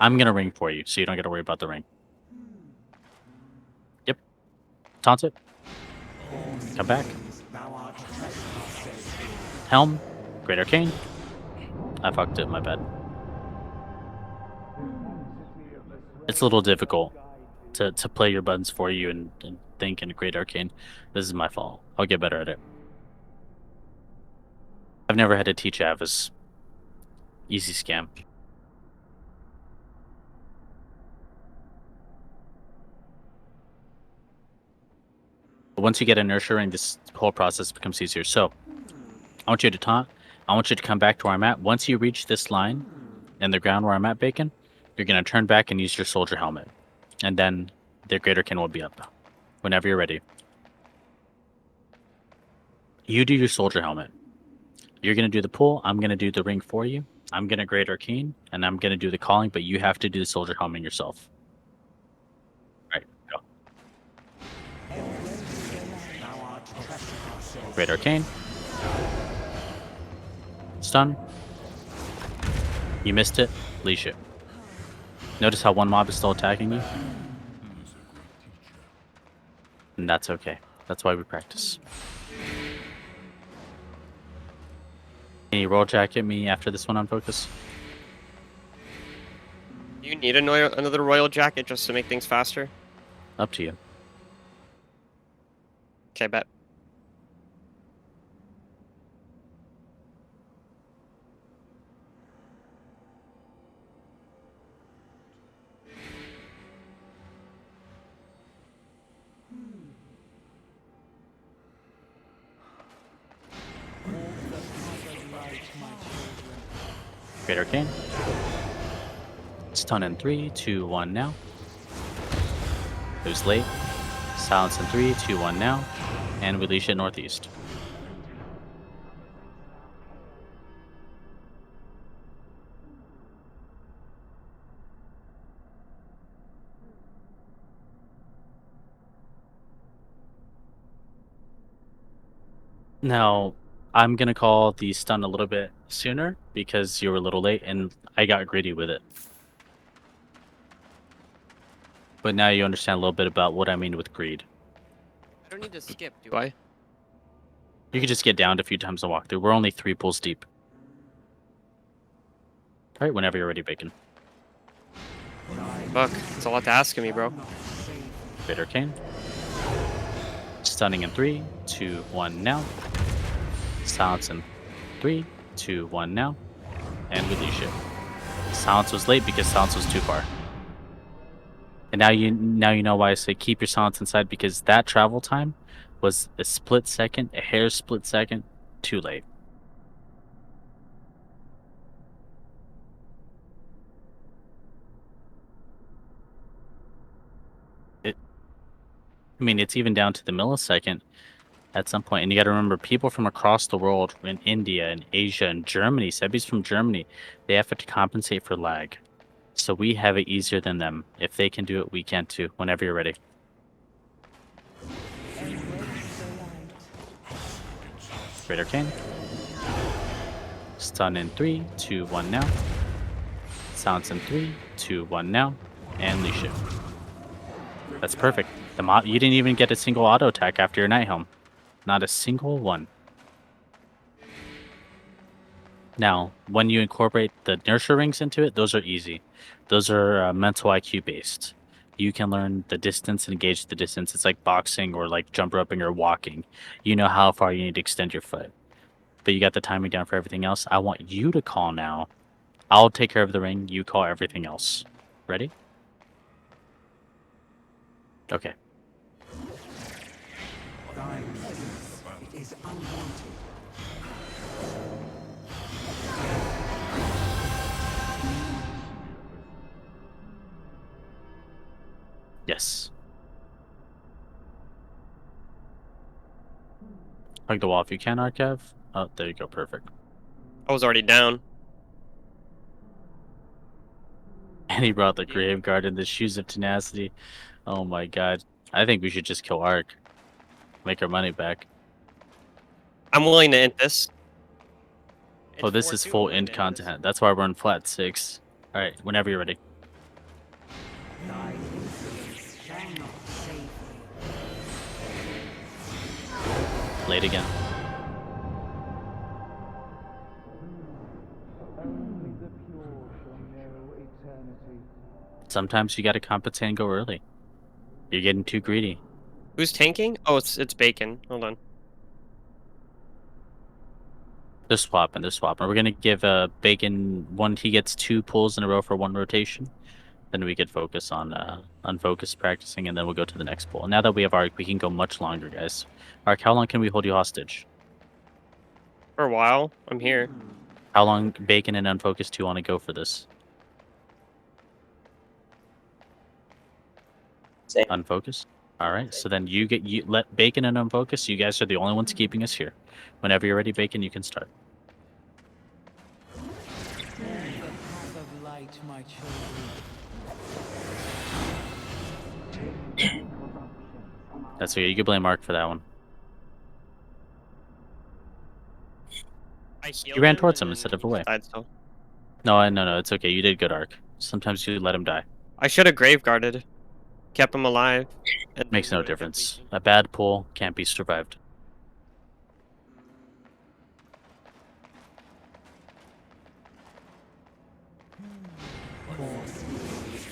I'm going to ring for you, so you don't got to worry about the ring. Yep. Taunt it. Come back. Helm. Great Arcane. I fucked it, my bad. It's a little difficult to play your buttons for you and think in a Great Arcane. This is my fault. I'll get better at it. I've never had to teach Avas. Easy scam. But once you get inertia ring, this whole process becomes easier. So, I want you to taunt. I want you to come back to where I'm at. Once you reach this line in the ground where I'm at, Bacon, you're going to turn back and use your soldier helmet. And then the Great Arcane will be up. Whenever you're ready. You do your soldier helmet. You're going to do the pull. I'm going to do the ring for you. I'm going to Great Arcane, and I'm going to do the calling, but you have to do the soldier helmet yourself. All right, go. Great Arcane. Stun. You missed it. Leash it. Notice how one mob is still attacking you? And that's okay. That's why we practice. Can you roll jacket me after this one on focus? You need another royal jacket just to make things faster? Up to you. Okay, bet. Great Arcane. Stun in 3, 2, 1 now. Who's late? Silence in 3, 2, 1 now. And we leash it northeast. Now, I'm going to call the stun a little bit sooner because you were a little late and I got greedy with it. But now you understand a little bit about what I mean with greed. I don't need to skip, do I? You could just get downed a few times and walk through. We're only 3 pulls deep. Alright, whenever you're ready, Bacon. Fuck, it's a lot to ask of me, bro. Great Arcane. Stunning in 3, 2, 1 now. Silence in 3, 2, 1 now. And we leash it. Silence was late because silence was too far. And now you know why I say keep your silence inside, because that travel time was a split second, a hair split second, too late. I mean, it's even down to the millisecond at some point. And you got to remember, people from across the world, in India and Asia and Germany, Sebi's from Germany, they have to compensate for lag. So we have it easier than them. If they can do it, we can too, whenever you're ready. Great Arcane. Stun in 3, 2, 1 now. Silence in 3, 2, 1 now. And leash it. That's perfect. You didn't even get a single auto attack after your Night Helm. Not a single one. Now, when you incorporate the nurture rings into it, those are easy. Those are mental IQ based. You can learn the distance and gauge the distance. It's like boxing or like jump roping or walking. You know how far you need to extend your foot. But you got the timing down for everything else. I want you to call now. I'll take care of the ring. You call everything else. Ready? Okay. It is unwanted. Yes. Hug the wall if you can, Arkev. Oh, there you go. Perfect. I was already down. And he brought the Grave Guard and the Shoes of Tenacity. Oh my god. I think we should just kill Ark. Make our money back. I'm willing to end this. Oh, It's this is 4-2, full I'm willing end to end this. content. That's why we're on flat 6. Alright, whenever you're ready. Thy influence shall not save thee. Late again. Only the pure shall know eternity. Sometimes you gotta compensate and go early. You're getting too greedy. Who's tanking? Oh, it's Bacon. Hold on. They're swapping. We're gonna give Bacon one. He gets 2 pulls in a row for 1 rotation. Then we could focus on focus practicing, and then we'll go to the next pull. Now that we have Ark, we can go much longer, guys. Ark, how long can we hold you hostage? For a while, I'm here. How long Bacon and Unfocused 2 want to go for this? Same. Unfocused? Alright, so then you let Bacon and Unfocused. You guys are the only ones keeping us here. Whenever you're ready, Bacon, you can start. The path of light, my children. That's okay. You can blame Ark for that one. You ran towards him instead of away. No, it's okay. You did good, Ark. Sometimes you let him die. I should have grave guarded, kept him alive. And then Makes he no would've kept difference. leeching. A bad pull can't be survived.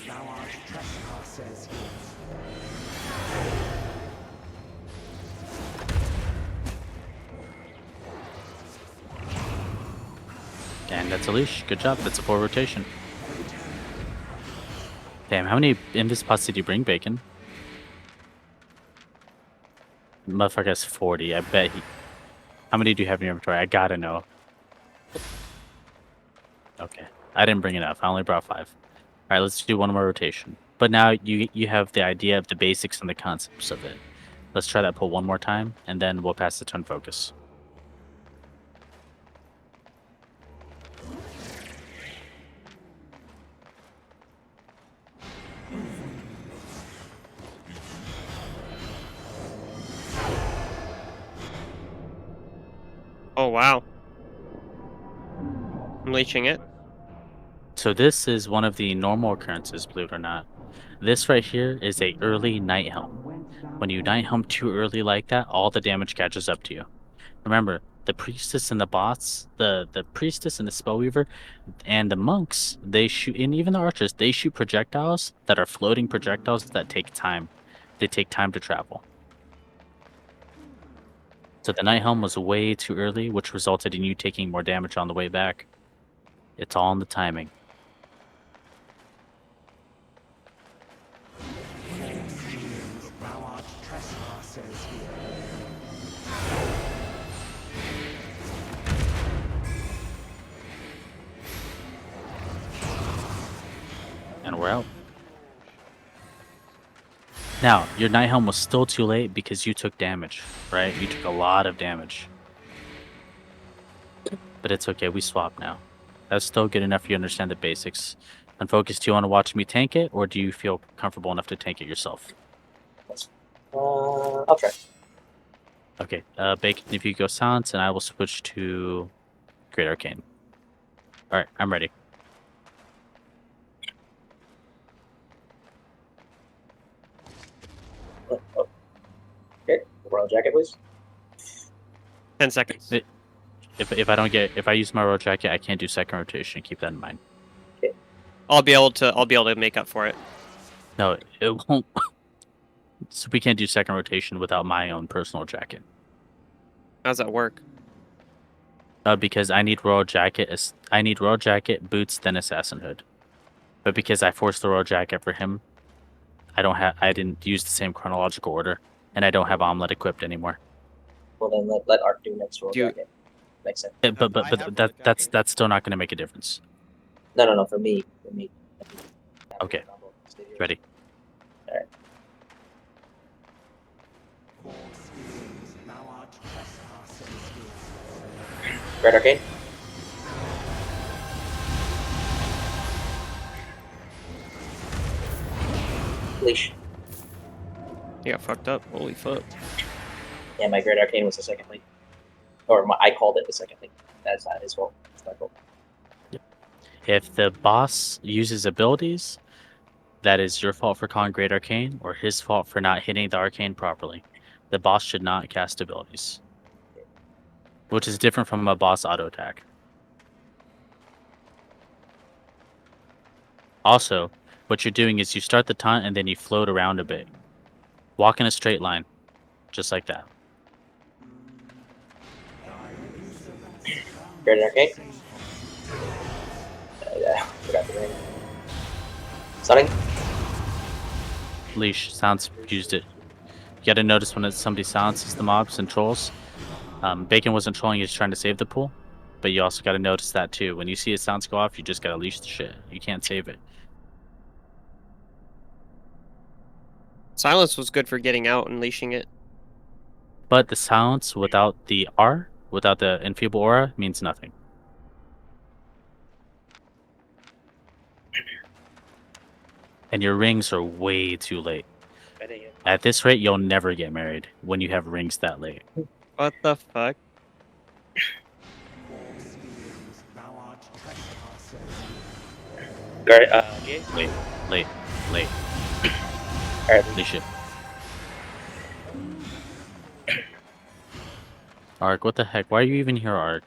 Thou art trespassers here. And that's a leash. Good job. That's a 4 rotation. Damn, how many Invis pots did you bring, Bacon? Motherfucker has 40. I bet he... How many do you have in your inventory? I gotta know. Okay. I didn't bring enough. I only brought 5. Alright, let's do 1 more rotation. But now you have the idea of the basics and the concepts of it. Let's try that pull 1 more time, and then we'll pass it to Unfocus. Oh wow. I'm leeching it. So this is one of the normal occurrences, believe it or not. This right here is a early Night Helm. When you Night Helm too early like that, all the damage catches up to you. Remember, the priestess and the bots, the priestess and the spellweaver, and the monks, they shoot, and even the archers, they shoot projectiles that are floating projectiles that take time. They take time to travel. So the Night Helm was way too early, which resulted in you taking more damage on the way back. It's all in the timing. Thou art trespassers here. And we're out. Now, your Night Helm was still too late because you took damage, right? You took a lot of damage. But it's okay, we swap now. That's still good enough for you to understand the basics. Unfocused, do you want to watch me tank it, or do you feel comfortable enough to tank it yourself? I'll try. Okay, Bacon, if you go silence, and I will switch to Great Arcane. Alright, I'm ready. Royal Jacket, please. 10 seconds. If I use my royal jacket, I can't do second rotation. Keep that in mind. I'll be able to make up for it. No, it won't. So we can't do second rotation without my own personal jacket. How's that work? Because I need royal jacket. I need royal jacket, boots, then assassin hood. But because I forced the royal jacket for him, I didn't use the same chronological order, and I don't have omelet equipped anymore. Well, then let Ark do next Royal Do you- Jacket. Makes sense. But I have royal that's jacket. still not going to make a difference. No, for me. Okay. Ready? Red Arcane. Leash. You got fucked up. Holy fuck. Yeah, my Great Arcane was the second link. Or I called it the second link. That's not his fault. It's my fault. If the boss uses abilities, that is your fault for calling Great Arcane, or his fault for not hitting the arcane properly. The boss should not cast abilities, which is different from a boss auto attack. Also, what you're doing is you start the taunt and then you float around a bit. Walk in a straight line, just like that. Great Arcane. Forgot the name. Stunning. Leash, sounds used it. You gotta notice when somebody silences the mobs and trolls. Bacon wasn't trolling, he's trying to save the pool. But you also gotta notice that too. When you see a sounds go off, you just gotta leash the shit. You can't save it. Silence was good for getting out and leashing it. But the silence without the R, without the enfeeble aura, means nothing. And your rings are way too late. At this rate, you'll never get married when you have rings that late. What the fuck? GA. Late. Alright. Leash it. Ark, what the heck? Why are you even here, Ark?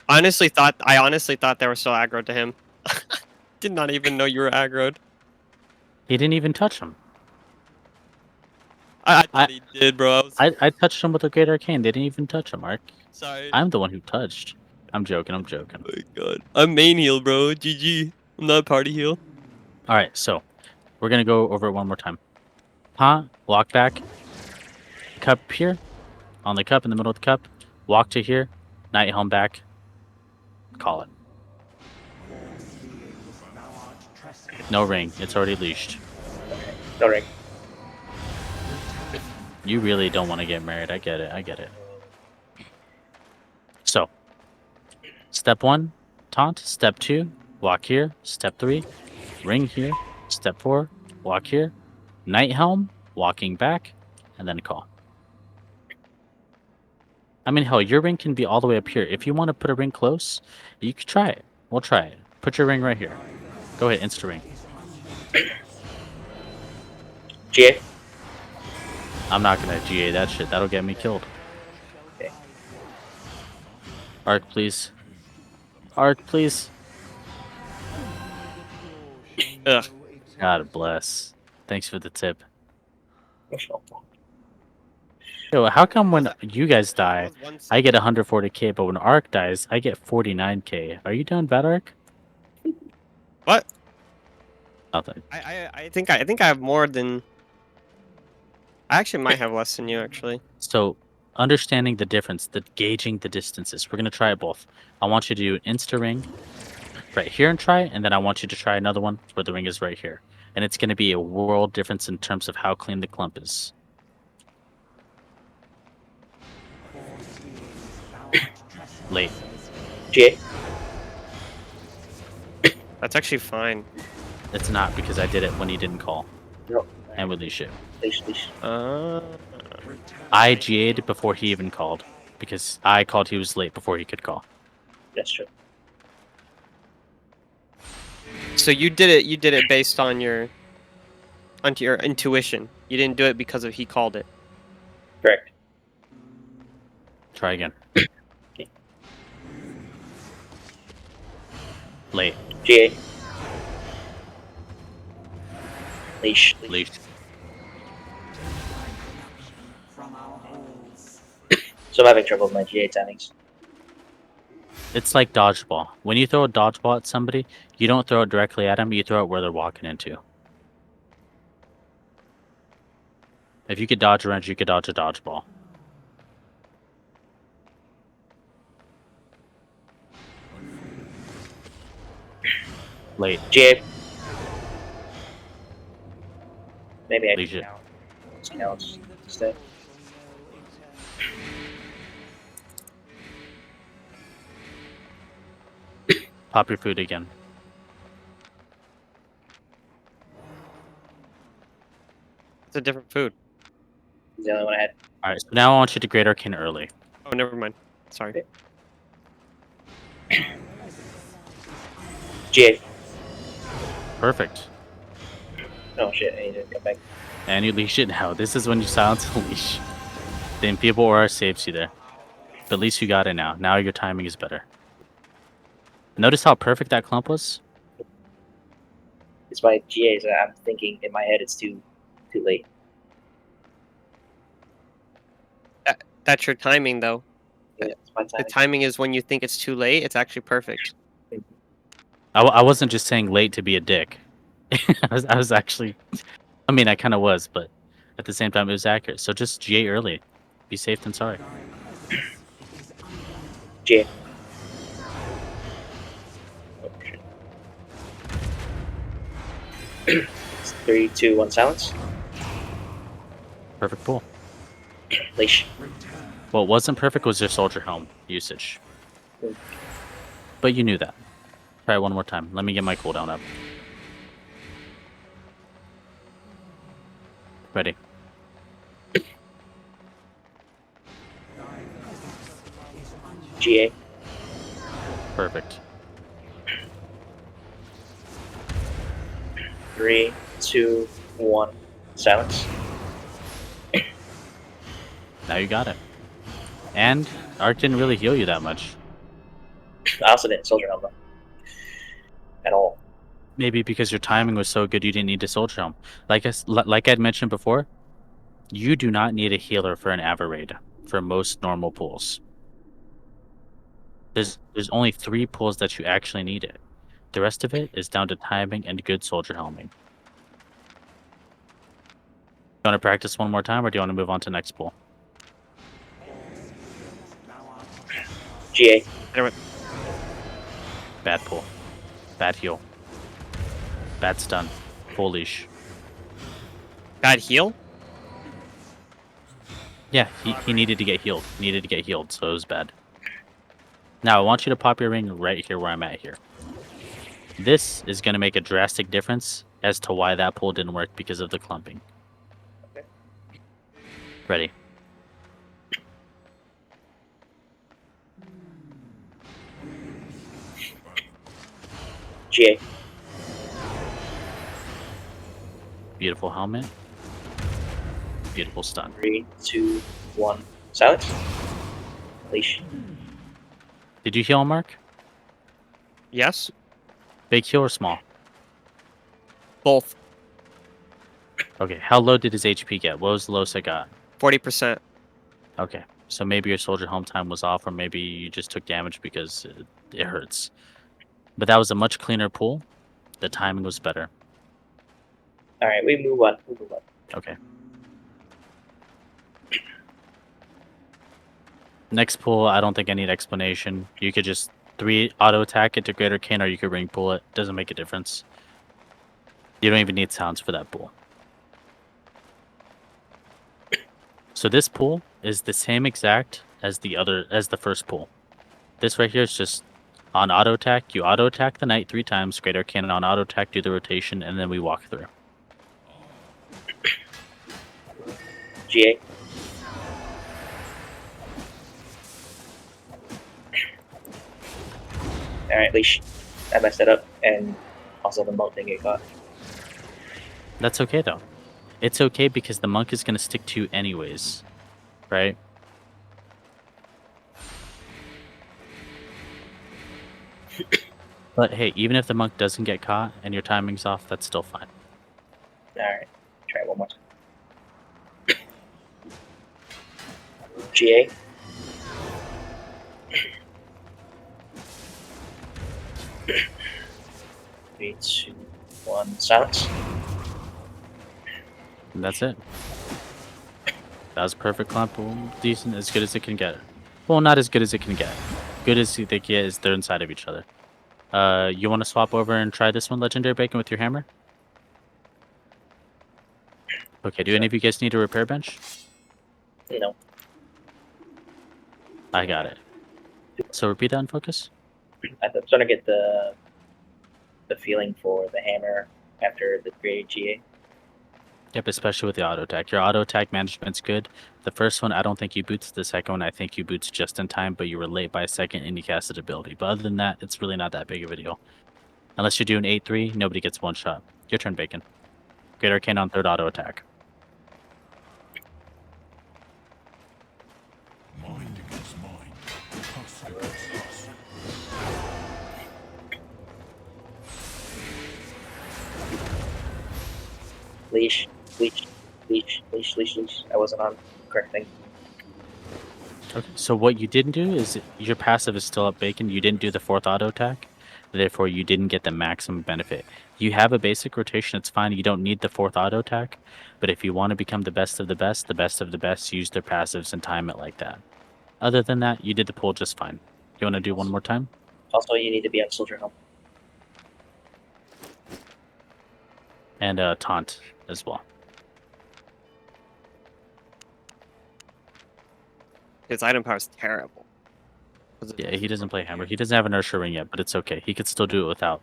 I honestly thought they were still aggroed to him. Did not even know you were aggroed. He didn't even touch him. I thought he did, bro. I touched him with a Great Arcane. They didn't even touch him, Ark. Sorry. I'm the one who touched. I'm joking. Oh my god. I'm main heal, bro. GG. I'm not party heal. Alright, so we're gonna go over it one more time. Walk back. Cup here. On the cup, in the middle of the cup. Walk to here. Night helm back. Call it. No ring. It's already leashed. No ring. You really don't want to get married. I get it. So, step 1, taunt. Step 2, walk here. Step 3, ring here. Step 4, walk here. Night helm, walking back, and then call. I mean, hell, your ring can be all the way up here. If you want to put a ring close, you could try it. We'll try it. Put your ring right here. Go ahead, insta ring. GA. I'm not gonna GA that shit. That'll get me killed. Okay. Arc, please. Arc, please. Ugh. God bless. Thanks for the tip. Yo, how come when you guys die, I get 140k, but when Arc dies, I get 49k? Are you done, bad Arc? What? Nothing. I think I have more than. I actually might have less than you, actually. So, understanding the difference, gauging the distances, we're gonna try it both. I want you to do an insta ring right here and try, and then I want you to try another one where the ring is right here, and it's gonna be a world difference in terms of how clean the clump is. Late. GA. That's actually fine. It's not because I did it when he didn't call. No. And with leash it. Leash. I GA'd before he even called. Because I called he was late before he could call. That's true. So you did it based on your intuition. You didn't do it because of he called it. Try again. Late. GA. Leash. Leash. So I'm having trouble with my GA timings. It's like dodgeball. When you throw a dodgeball at somebody, you don't throw it directly at them, you throw it where they're walking into. If you could dodge a wrench, you could dodge a dodgeball. Late. GA. Maybe I Leash it. can count instead. Pop your food again. It's a different food. It's the only one I had. Alright, so now I want you to Great Arcane early. Oh, never mind. Sorry. GA. Perfect. Oh shit, I need to come back. And you leash it now. This is when you silence the leash. The Enfeeble Aura saves you there. But at least you got it now. Now your timing is better. Notice how perfect that clump was? It's my GAs. I'm thinking in my head it's too late. That's your timing, though. Yeah, it's my The time. timing is when you think it's too late. It's actually perfect. I wasn't just saying late to be a dick. I was actually... I mean, I kind of was, but at the same time, it was accurate. So just GA early. Be safe than sorry. GA. Oh, shit. 3, 2, 1, silence. Perfect pull. Leash. What wasn't perfect was your Soldier Helm usage. But you knew that. Try it one more time. Let me get my cooldown up. Ready. GA. Perfect. 3, 2, 1, silence. Now you got it. And Arc didn't really heal you that much. I also didn't Soldier Helm though. At all. Maybe because your timing was so good you didn't need to Soldier Helm. Like I'd mentioned before, you do not need a healer for an Ava raid for most normal pools. There's only 3 pools that you actually need it. The rest of it is down to timing and good Soldier Helming. You want to practice one more time, or do you want to move on to next pool? GA. Bad pull. Bad heal. Bad stun. Full leash. Bad heal? Yeah, he needed to get healed. Needed to get healed, so it was bad. Now, I want you to pop your ring right here where I'm at here. This is going to make a drastic difference as to why that pull didn't work because of the clumping. Okay. Ready. GA. Beautiful helmet. Beautiful stun. 3, 2, 1, silence. Leash. Did you heal, Mark? Yes. Big heal or small? Both. Okay, how low did his HP get? What was the lowest I got? 40%. Okay, so maybe your Soldier Helm time was off, or maybe you just took damage because it hurts. But that was a much cleaner pull. The timing was better. Alright, we move on. Okay. Next pull, I don't think I need explanation. You could just 3 auto attack it to Great Arcane, or you could ring pull it. Doesn't make a difference. You don't even need sounds for that pull. So this pull is the same exact as the first pull. This right here is just on auto attack. You auto attack the knight 3 times. Great Arcane on auto attack, do the rotation, and then we walk through. GA. Alright, leash. I messed it up, and also the monk didn't get caught. That's okay though. It's okay because the monk is going to stick to you anyways, right? But hey, even if the monk doesn't get caught and your timing's off, that's still fine. Alright, try it one more time. GA. 3, 2, 1, silence. And that's it. That was perfect clump. Decent, as good as it can get. Well, not as good as it can get. Good as they get is they're inside of each other. You want to swap over and try this one, Legendary Bacon, with your hammer? Okay, do any of you guys need a repair bench? No. I got it. So repeat that and focus. I'm starting to get the feeling for the hammer after the great GA. Yep, especially with the auto attack. Your auto attack management's good. The first one, I don't think you boots. The second one, I think you boots just in time, but you were late by a second and you casted ability. But other than that, it's really not that big of a deal. Unless you're doing 8-3, nobody gets one shot. Your turn, Bacon. Great Arcane on third auto attack. Mind against mind. Us against us. Leash. I wasn't on the correct thing. Okay, so what you didn't do is your passive is still up, Bacon. You didn't do the fourth auto attack. Therefore, you didn't get the maximum benefit. You have a basic rotation, it's fine. You don't need the fourth auto attack. But if you want to become the best of the best, use their passives and time it like that. Other than that, you did the pull just fine. You want to do one more time? Also, you need to be on Soldier Helm. And taunt as well. His item power is terrible. Yeah, he doesn't play hammer. He doesn't have an Ursha ring yet, but it's okay. He could still do it without.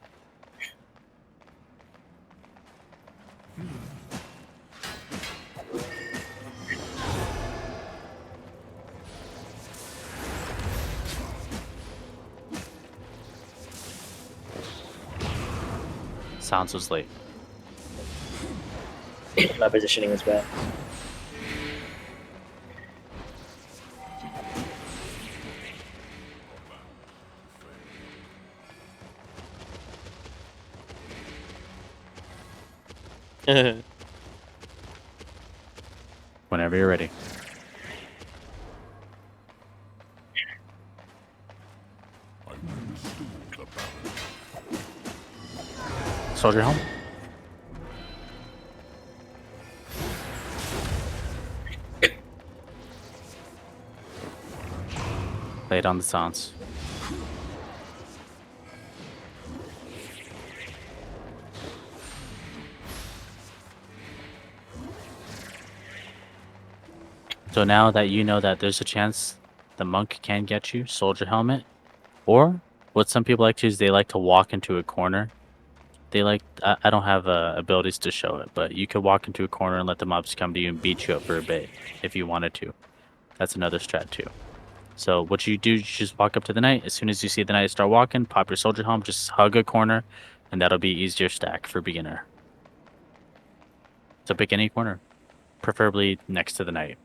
Sounds was late. My positioning was bad. Whenever you're ready. I will restore the balance. Soldier helm. Lay it on the silence. So now that you know that there's a chance the monk can get you, soldier helmet, or what some people like to do is they like to walk into a corner. They like, I don't have abilities to show it, but you could walk into a corner and let the mobs come to you and beat you up for a bit if you wanted to. That's another strat too. So what you do, you just walk up to the knight. As soon as you see the knight start walking, pop your soldier helm, just hug a corner, and that'll be easier stack for beginner. So pick any corner, preferably next to the knight.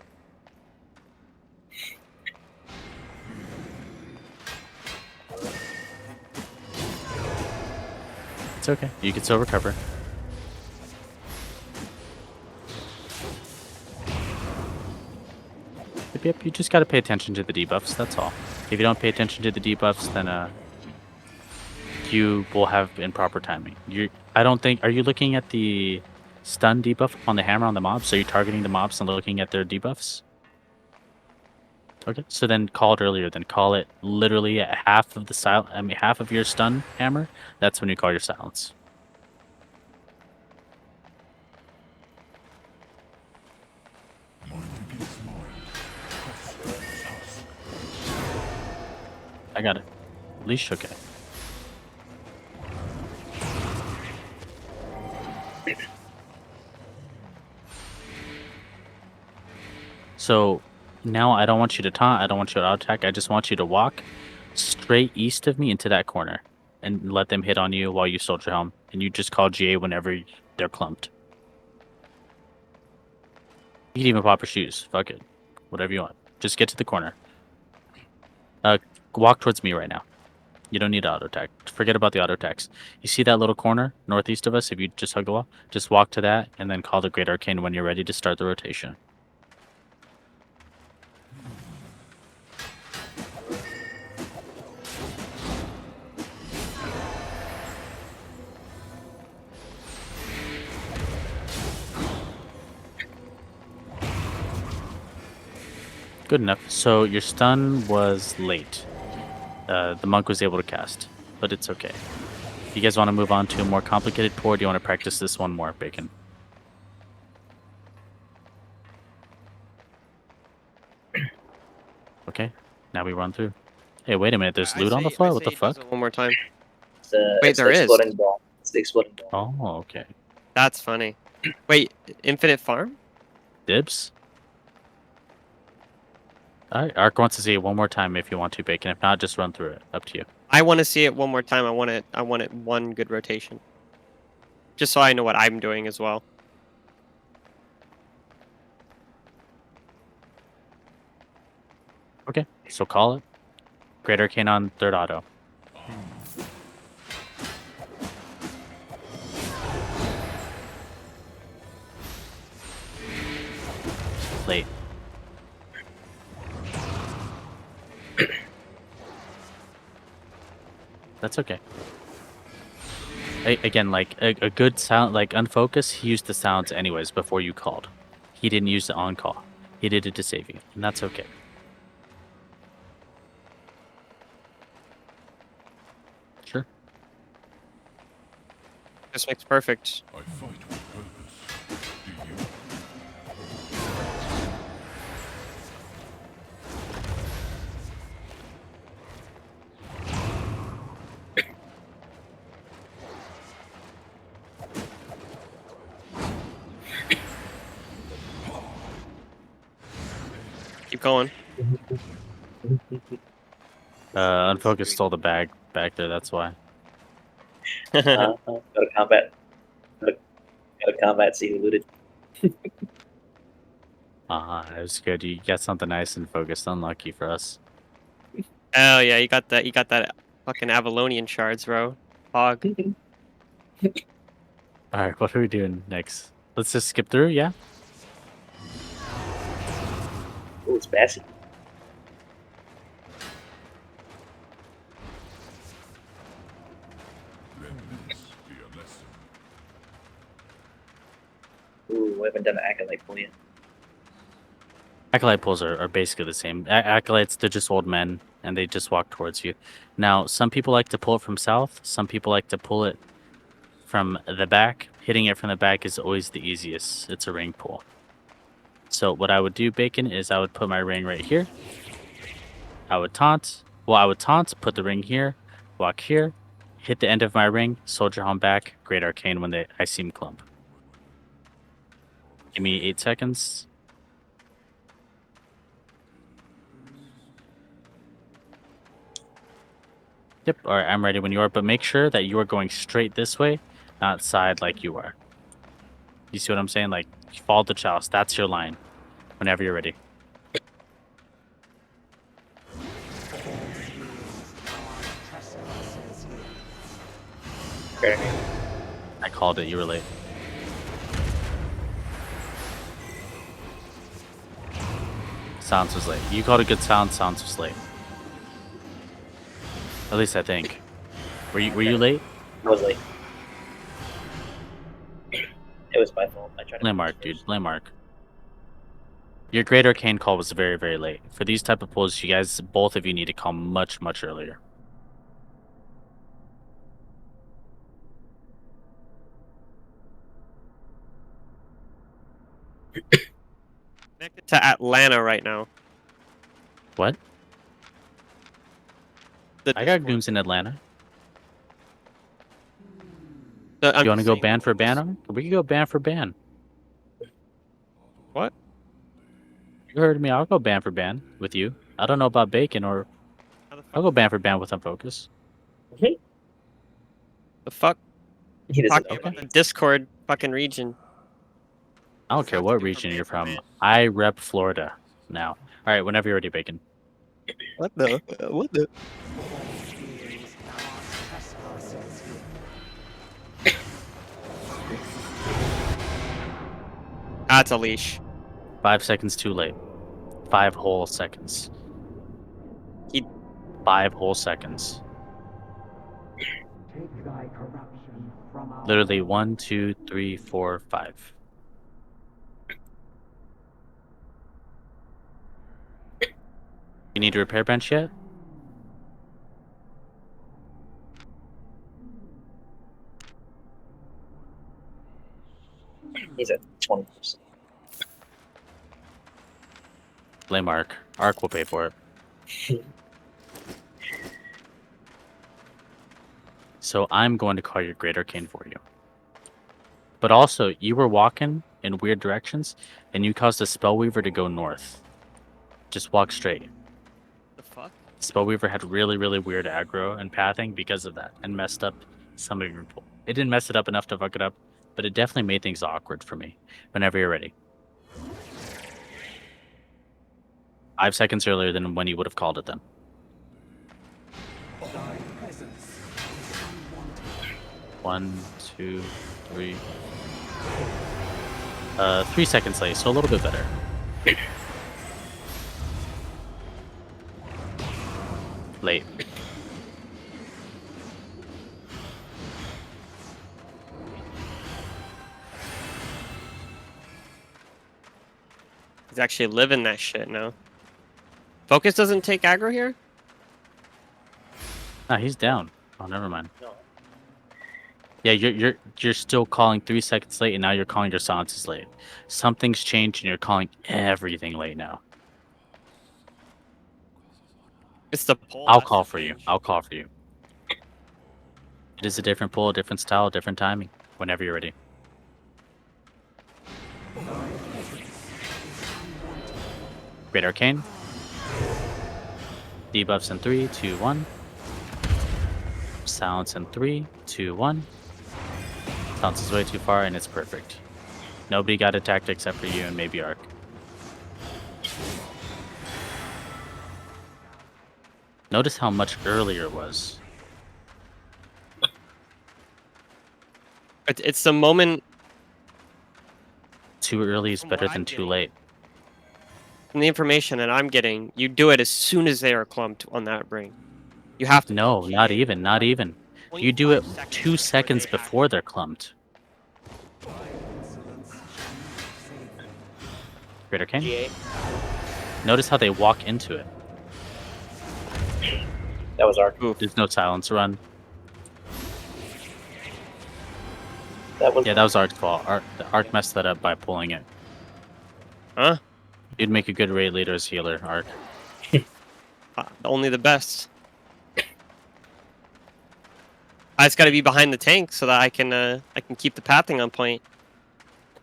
It's okay. You can still recover. Yep, you just gotta pay attention to the debuffs, that's all. If you don't pay attention to the debuffs, then you will have improper timing. I don't think, are you looking at the stun debuff on the hammer on the mobs? Are you targeting the mobs and looking at their debuffs? Okay, so then call it earlier. Then call it literally at half of the half of your stun hammer. That's when you call your silence. Mind against mind. Us against us. I got it. Leash, okay. So now I don't want you to taunt. I don't want you to auto attack. I just want you to walk straight east of me into that corner and let them hit on you while you soldier helm. And you just call GA whenever they're clumped. You can even pop your shoes. Fuck it. Whatever you want. Just get to the corner. Walk towards me right now. You don't need auto attack. Forget about the auto attacks. You see that little corner northeast of us? If you just hug the wall, just walk to that and then call the Great Arcane when you're ready to start the rotation. Good enough. So your stun was late. The monk was able to cast, but it's okay. You guys want to move on to a more complicated pour? Or do you want to practice this one more, Bacon? Okay, now we run through. Hey, wait a minute. There's loot on the floor? What the fuck? One more time. It's Wait, the there is. exploding ball. It's the exploding ball. Oh, okay. That's funny. Wait, infinite farm? Dibs? Alright, Ark wants to see it one more time if you want to, Bacon. If not, just run through it. Up to you. I want to see it one more time. I want it one good rotation. Just so I know what I'm doing as well. Okay, so call it. Great Arcane on third auto. Late. That's okay. Again, like a good sound, like unfocus, he used the sounds anyways before you called. He didn't use the on call. He did it to save you, and that's okay. Sure. This makes perfect. I fight with purpose. Do you? Keep going. Unfocus stole the bag back there. That's why. Go to combat. Go to combat. See who looted. That was good. You got something nice and focused. Unlucky for us. Oh yeah, you got that. You got that fucking Avalonian shards, bro. Hog. All right, what are we doing next? Let's just skip through. Yeah. Oh, it's Bassy. Let this be a lesson. Ooh, we haven't done an acolyte pull yet. Acolyte pulls are basically the same. Acolytes, they're just old men, and they just walk towards you. Now, some people like to pull it from south. Some people like to pull it from the back. Hitting it from the back is always the easiest. It's a ring pull. So what I would do, Bacon, is I would put my ring right here. I would taunt. Well, I would taunt, put the ring here, walk here, hit the end of my ring, soldier home back, Great Arcane when I see him clump. Give me 8 seconds. Yep, alright, I'm ready when you are, but make sure that you are going straight this way, not side like you are. You see what I'm saying? Like, follow the chalice. That's your line. Whenever you're ready. Okay. I called it. You were late. Sounds was late. You called a good sound. Sounds was late. At least I think. Were you late? I was late. It was my fault. I tried to. Blame Mark, dude. Blame Mark. Your Great Arcane call was very, very late. For these type of pulls, you guys, both of you need to call much, much earlier. Connected to Atlanta right now. What? The I got Discord. goons in Atlanta. I'm You want to just go saying- ban for ban? We can go ban for ban. What? You heard me. I'll go ban for ban with you. I don't know about Bacon, or How the fuck? I'll go ban for ban with Unfocus. The fuck? He doesn't Talking know. about the Discord fucking region. I don't care what region you're from. I rep Florida now. All right, whenever you're ready, Bacon. What the? What the? That's a leash. 5 seconds too late. 5 whole seconds. He- 5 whole seconds. Take thy corruption from our Literally 1, 2, 3, 4, 5. You need a repair bench yet? He's at 20%. Blame Ark. Ark will pay for it. So I'm going to call your Great Arcane for you. But also, you were walking in weird directions, and you caused the Spellweaver to go north. Just walk straight. The fuck? Spellweaver had really, really weird aggro and pathing because of that, and messed up some of your pool. It didn't mess it up enough to fuck it up, but it definitely made things awkward for me. Whenever you're ready. 5 seconds earlier than when you would have called it then. Thy presence. 1, 2, 3. 3 seconds late, so a little bit better. Late. He's actually living that shit now. Focus doesn't take aggro here? Ah, he's down. Oh, never mind. Yeah, you're still calling 3 seconds late, and now you're calling your silences late. Something's changed, and you're calling everything late now. It's the pull. I'll that's call the for you. change. I'll call for you. It is a different pull, different style, different timing. Whenever you're ready. Great Arcane. Debuffs in 3, 2, 1. Silence in 3, 2, 1. Silence is way too far, and it's perfect. Nobody got attacked except for you and maybe Ark. Notice how much earlier it was. It's the moment Too early is From better what than I'm too getting. late. from the information that I'm getting. You do it as soon as they are clumped on that ring. You have to. No, not even, not even. You do it 0.5 2 seconds they before they're clumped. Great Arcane. GA. Notice how they walk into it. That was Ark. Oof. There's no silence run. That was Yeah, that was Ark's fault. Ark messed that up by pulling it. Huh? You'd make a good raid leader as healer, Ark. Only the best. I just got to be behind the tank so that I can keep the pathing on point.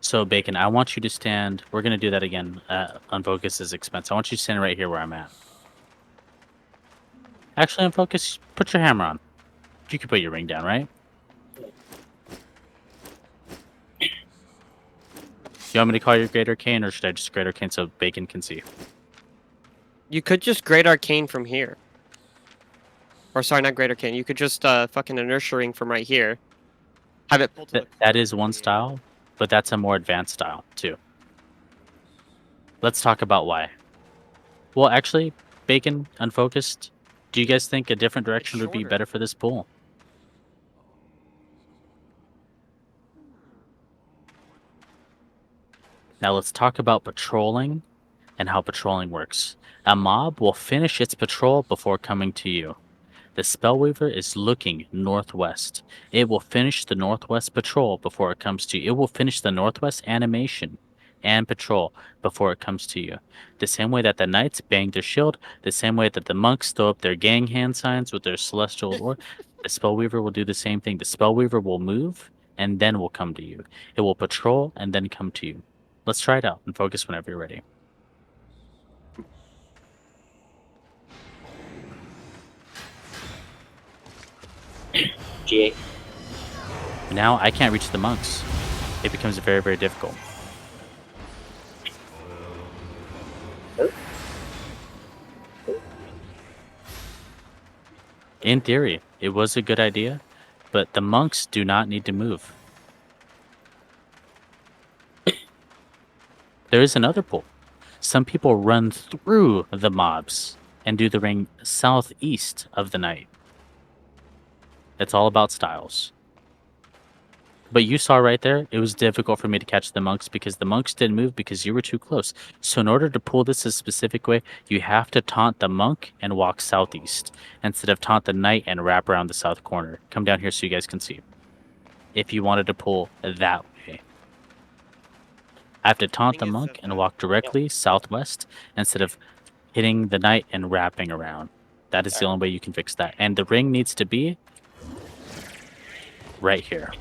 So, Bacon, I want you to stand. We're going to do that again on Focus's expense. I want you to stand right here where I'm at. Actually, on Focus, put your hammer on. You can put your ring down, right? You want me to call your Great Arcane, or should I just Great Arcane so Bacon can see? You could just Great Arcane from here. Or sorry, not Great Arcane. You could just fucking Inertia Ring from right here. Have it pull to the That is one style, but that's a more advanced style, too. Let's talk about why. Well, actually, Bacon, Unfocused, do you guys think a different direction would be shorter. better for this pool? Now let's talk about patrolling and how patrolling works. A mob will finish its patrol before coming to you. The Spellweaver is looking northwest. It will finish the northwest patrol before it comes to you. It will finish the northwest animation and patrol before it comes to you. The same way that the knights bang their shield, the same way that the monks throw up their gang hand signs with their celestial or the Spellweaver will do the same thing. The Spellweaver will move and then will come to you. It will patrol and then come to you. Let's try it out and focus whenever you're ready. GA. Now I can't reach the monks. It becomes very, very difficult. In theory, it was a good idea, but the monks do not need to move. There is another pool. Some people run through the mobs and do the ring southeast of the night. It's all about styles. But you saw right there, it was difficult for me to catch the monks because the monks didn't move because you were too close. So in order to pull this a specific way, you have to taunt the monk and walk southeast instead of taunt the knight and wrap around the south corner. Come down here so you guys can see. If you wanted to pull that way. I have to taunt the Thing is monk that and the- walk directly southwest instead of hitting the knight and wrapping around. That is the only way you can fix that. And the ring needs to be right here.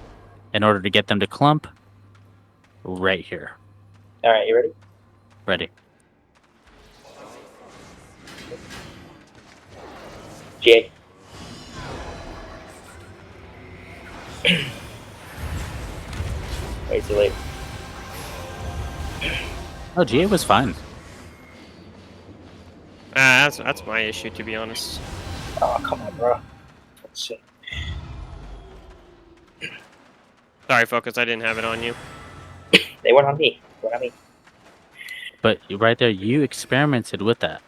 In order to get them to clump, right here. All right, you ready? Ready. GA. Way too late. Oh, GA was fine. That's my issue, to be honest. Oh, come on, bro. Shit. Sorry, Focus, I didn't have it on you. They went on me. What on me? But right there, you experimented with that.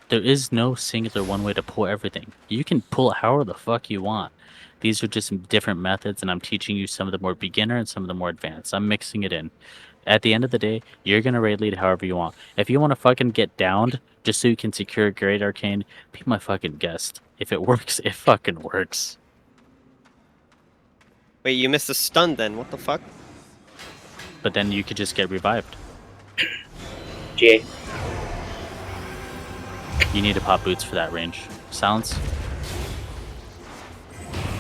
There is no singular one way to pull everything. You can pull it however the fuck you want. These are just different methods, and I'm teaching you some of the more beginner and some of the more advanced. I'm mixing it in. At the end of the day, you're going to raid lead however you want. If you want to fucking get downed just so you can secure Great Arcane, be my fucking guest. If it works, it fucking works. Wait, you missed a stun then. What the fuck? But then you could just get revived. GA. You need to pop boots for that range. Silence.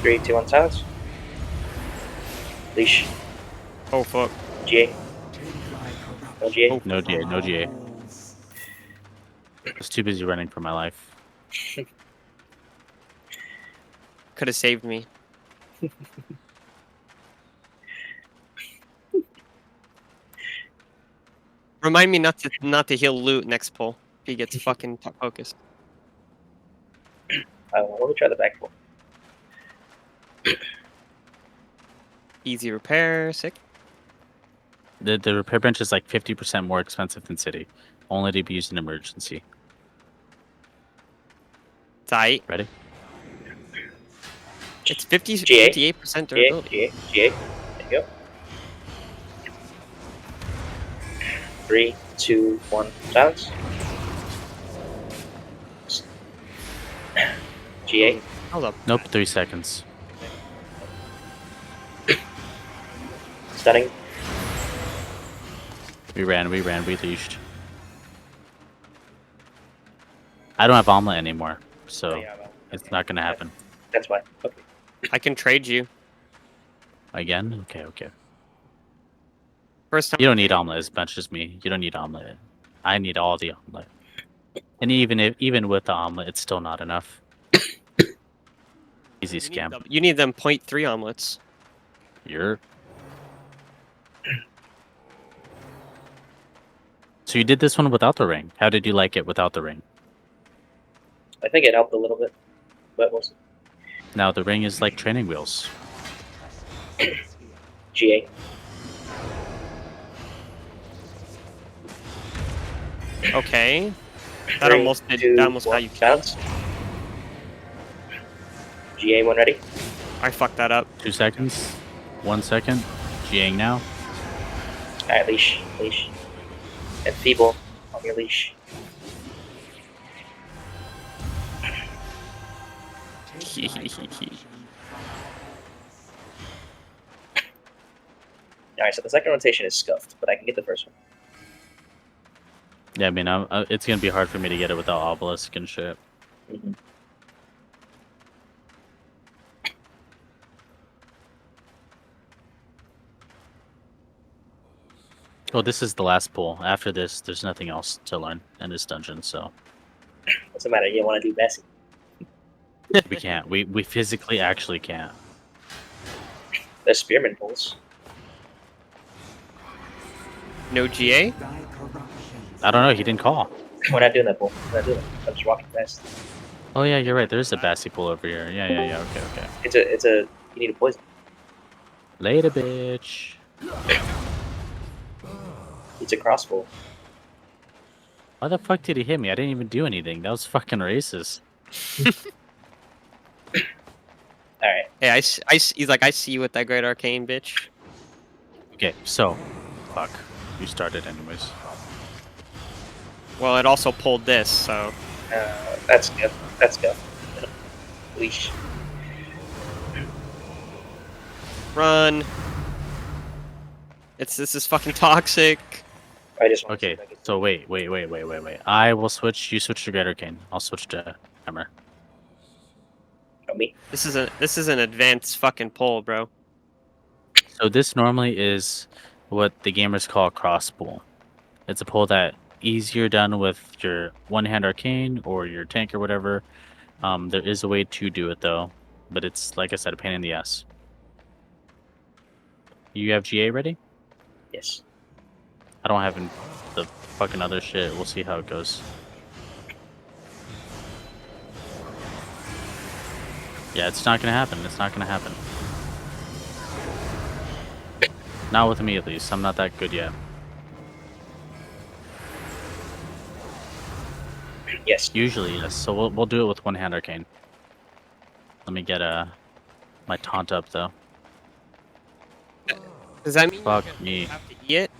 3, 2, 1, silence. Leash. Oh, fuck. GA. No GA. Oh. No GA, no GA. I was too busy running for my life. Could have saved me. Remind me not to heal loot next pull. If he gets fucking focused. Let me try the back pull. Easy repair, sick. The repair bench is like 50% more expensive than city. Only to be used in emergency. Tight. Ready? It's 50, GA. 58% GA. durability. GA. GA. There you go. 3, 2, 1, silence. GA. Hold up. Nope, 3 seconds. Stunning. We ran, we leashed. I don't have omelet anymore, so Yeah, well, it's not gonna happen. that's why. Okay. I can trade you. Again? Okay, okay. First time. You don't need omelet as much as me. You don't need omelet. I need all the omelet. And even with the omelet, it's still not enough. Easy scam. You need them 0.3 omelets. You're... So you did this one without the ring. How did you like it without the ring? I think it helped a little bit, but we'll see. Now the ring is like training wheels. GA. Okay. That 3, almost did. 2, That almost got 1, you killed. silence. GA, when ready. I fucked that up. 2 seconds. 1 second. GAing now. Alright, leash. Leash. And feeble on your leash. Alright, so the second rotation is scuffed, but I can get the first one. Yeah, I mean, it's gonna be hard for me to get it without obelisk and shit. Mm-hmm. Well, this is the last pull. After this, there's nothing else to learn in this dungeon, so What's the matter? You want to do messy? we can't. We physically actually can't. There's spearman pulls. No GA? I don't know. He didn't call. We're not doing that pull. We're not doing it. I'm just walking fast. Oh yeah, you're right. There's a Bassi pull over here. Yeah. Okay. It's a. You need a poison. Later, bitch. It's a crossbow. Why the fuck did he hit me? I didn't even do anything. That was fucking racist. All right. Hey, he's like, I see you with that great arcane, bitch. Okay, so, fuck. You started anyways. Well, it also pulled this, so That's good. That's good. Leash. run. This is fucking toxic. I just want to see Okay, if I can so wait. I will switch. You switch to Great Arcane. I'll switch to Hammer. show me. This is an advanced fucking pull, bro. So this normally is what the gamers call a cross pull. It's a pull that easier done with your one-hand arcane or your tank or whatever. There is a way to do it though, but it's like I said, a pain in the ass. You have GA ready? Yes. I don't have the fucking other shit. We'll see how it goes. Yeah, it's not gonna happen. It's not gonna happen. Not with me at least. I'm not that good yet. Yes. Usually, yes. So we'll do it with one hand arcane. Let me get my taunt up though. Does that mean Fuck you're gonna me. have to eat it?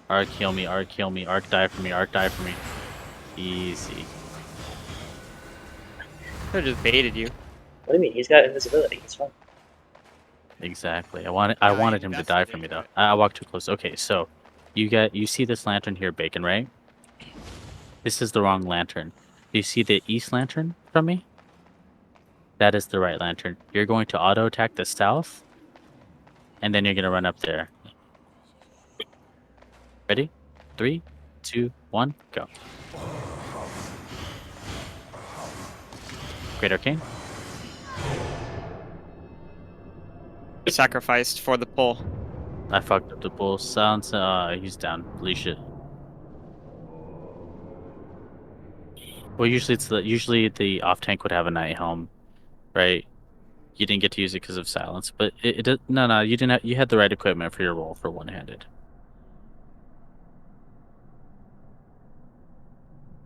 Arc heal me, arc heal me, arc die for me, arc die for me. Easy. I just baited you. What do you mean? He's got invisibility. It's fine. Exactly. I Yeah, wanted you him to invested die for me into though. it. I walked too close. Okay, so you see this lantern here, Bacon, right? This is the wrong lantern. Do you see the east lantern from me? That is the right lantern. You're going to auto attack the south, and then you're gonna run up there. Ready? 3, 2, 1, go. Great Arcane. Sacrificed for the pull. I fucked up the bull. Sounds. He's down. Leash it. Well, usually the off tank would have a night helm, right? You didn't get to use it because of silence, but no, you didn't. You had the right equipment for your role for one-handed.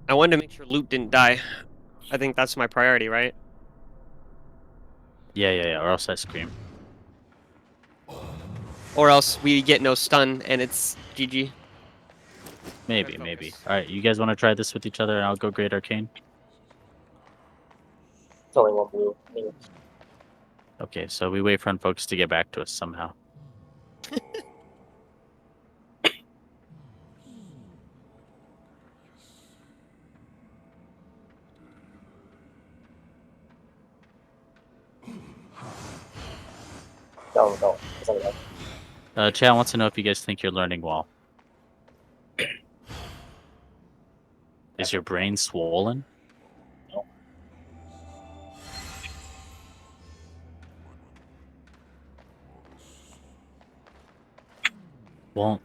I wanted to make sure Loot didn't die. I think that's my priority, right? Yeah. Or else I scream. Or else we get no stun and it's GG. Maybe. Focus. All right, you guys want to try this with each other, and I'll go Great Arcane. It's only one blue. I mean, Okay, so we wait for Unfocus to get back to us somehow. no. It's only one. Chad wants to know if you guys think you're learning well. Is your brain swollen? No. Well,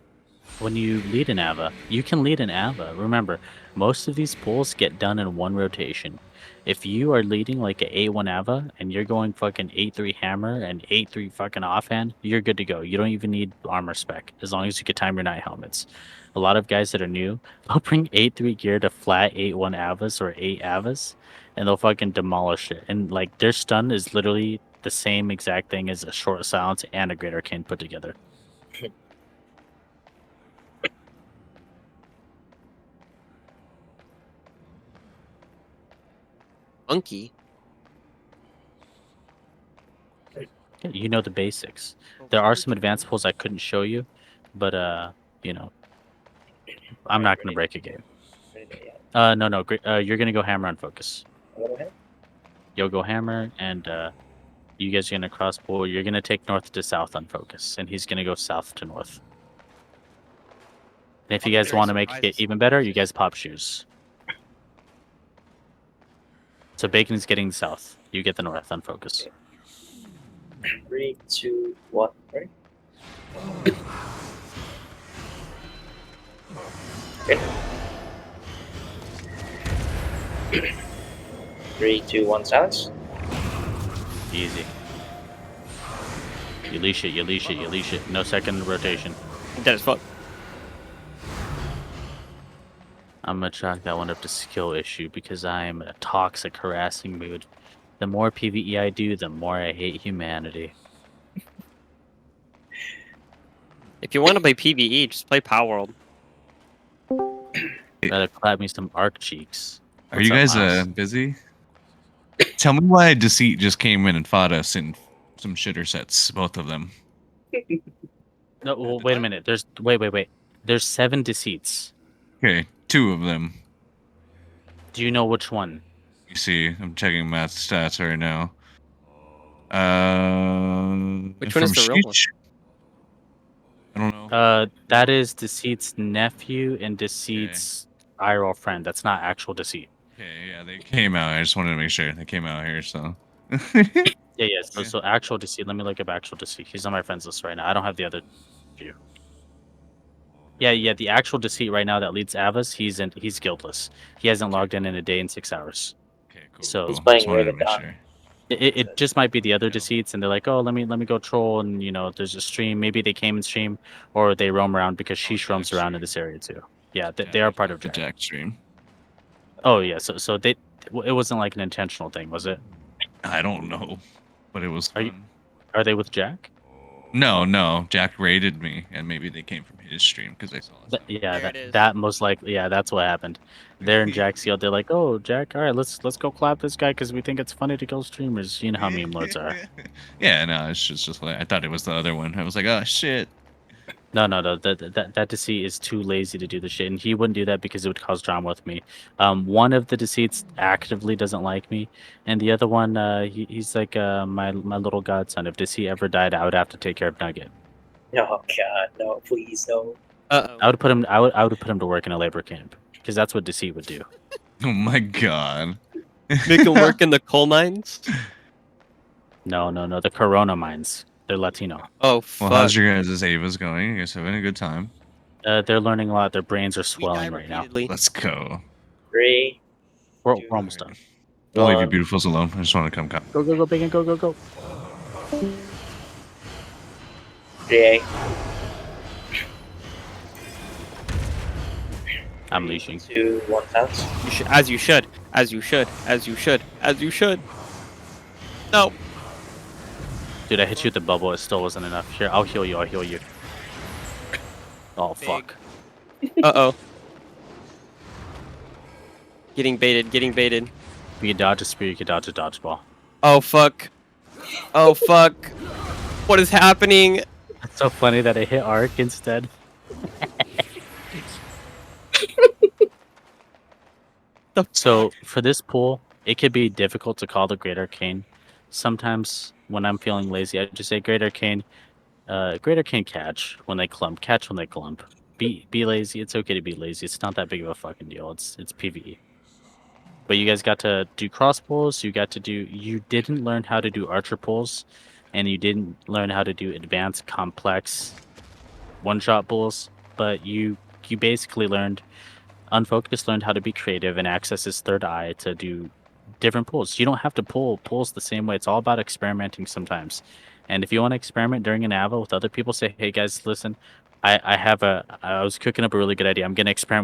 when you lead an Ava, you can lead an Ava. Remember, most of these pulls get done in one rotation. If you are leading like an 8-1 Ava and you're going fucking 8-3 hammer and 8-3 fucking offhand, you're good to go. You don't even need armor spec as long as you can time your night helmets. A lot of guys that are new, they'll bring 8-3 gear to flat 8-1 Avas or 8 Avas and they'll fucking demolish it. And like their stun is literally the same exact thing as a short silence and a great arcane put together. Monkey. Yeah, you know the basics. There are some advanced pulls I couldn't show you, but you know, I'm not gonna break a game. No. You're gonna go hammer on focus. Go ahead. You'll go hammer, and you guys are gonna cross pull. You're gonna take north to south on focus, and he's gonna go south to north. And if you guys want to make it even better, you guys pop shoes. So Bacon's getting south. You get the north on focus. 3, 2, 1. Ready? Okay. 3, 2, 1. Silence. Easy. You leash it. No second rotation. Dead as fuck. I'm gonna chalk that one up to skill issue because I am in a toxic, harassing mood. The more PvE I do, the more I hate humanity. If you want to play PvE, just play Power World. Better clap me some arc cheeks. Are What's you up, guys Miles? busy? Tell me why Deceit just came in and fought us in some shitter sets, both of them. No, well, wait a minute. Wait. There's 7 deceits. Okay, 2 of them. Do you know which one? You see, I'm checking Matt's stats right now. Which one is the real one? Sheesh. I don't know. That is Deceit's nephew and Deceit's IRL friend. That's not actual Deceit. Okay, yeah, they came out. I just wanted to make sure they came out here. So. Yeah. So, Yeah. so actual Deceit. Let me look up actual Deceit. He's on my friends list right now. I don't have the other few. Yeah. The actual Deceit right now that leads Avas, he's guildless. He hasn't logged in a day in 6 hours. Okay, cool. So- He's Cool. playing Just wanted to Raven make Dawn. sure. It just might be the other Yeah. Deceits, and they're like, oh, let me go troll, and there's a stream. Maybe they came and stream, or they roam around because she roams Jack around in stream. this area too. Yeah, they are part of the Jack. Jack stream. Oh yeah, so it wasn't like an intentional thing, was it? I don't know, but it was Are you- fun. Are they with Jack? No. Jack raided me, and maybe they came from his stream because I saw it. Yeah, There it is. that most likely. Yeah, that's what happened. They're in Jack's guild. They're like, oh, Jack, all right, let's go clap this guy because we think it's funny to kill streamers. You know how meme lords are. Yeah, no, it's just like I thought it was the other one. I was like, oh shit. No. That deceit is too lazy to do the shit, and he wouldn't do that because it would cause drama with me. One of the deceits actively doesn't like me, and the other one, he's like my little godson. If Deceit ever died, I would have to take care of Nugget. Oh god, no, please no. I would put him. I would put him to work in a labor camp because that's what Deceit would do. Oh my god. Make him work in the coal mines. No. The Corona mines. They're Latino. Oh Well, fuck! how's your guys' Ava's going? You guys having a good time? They're learning a lot. Their brains are We die swelling right now. repeatedly. Let's go. 3, We're almost done. I'll leave you 1. beautifuls alone. I just want to come. Go, Bacon, go. 3A. I'm leashing. 2, 1 pounds. As you should. No. Dude, I hit you with the bubble. It still wasn't enough. Here, I'll heal you. Oh, fuck. Uh-oh. Getting baited. You can dodge a spear, you can dodge a dodgeball. Oh fuck. What is happening? It's so funny that I hit Arc instead. So, for this pool, it could be difficult to call the Great Arcane. Sometimes, when I'm feeling lazy, I just say Great Arcane catch when they clump. Catch when they clump. Be lazy. It's okay to be lazy. It's not that big of a fucking deal. It's PvE. But you guys got to do cross pulls. You didn't learn how to do archer pulls, and you didn't learn how to do advanced complex one-shot pulls. But you basically Unfocused learned how to be creative and access his third eye to do different pulls. You don't have to pull pulls the same way. It's all about experimenting sometimes. And if you want to experiment during an Ava with other people, say, hey guys, listen, I was cooking up a really good idea. I'm gonna experiment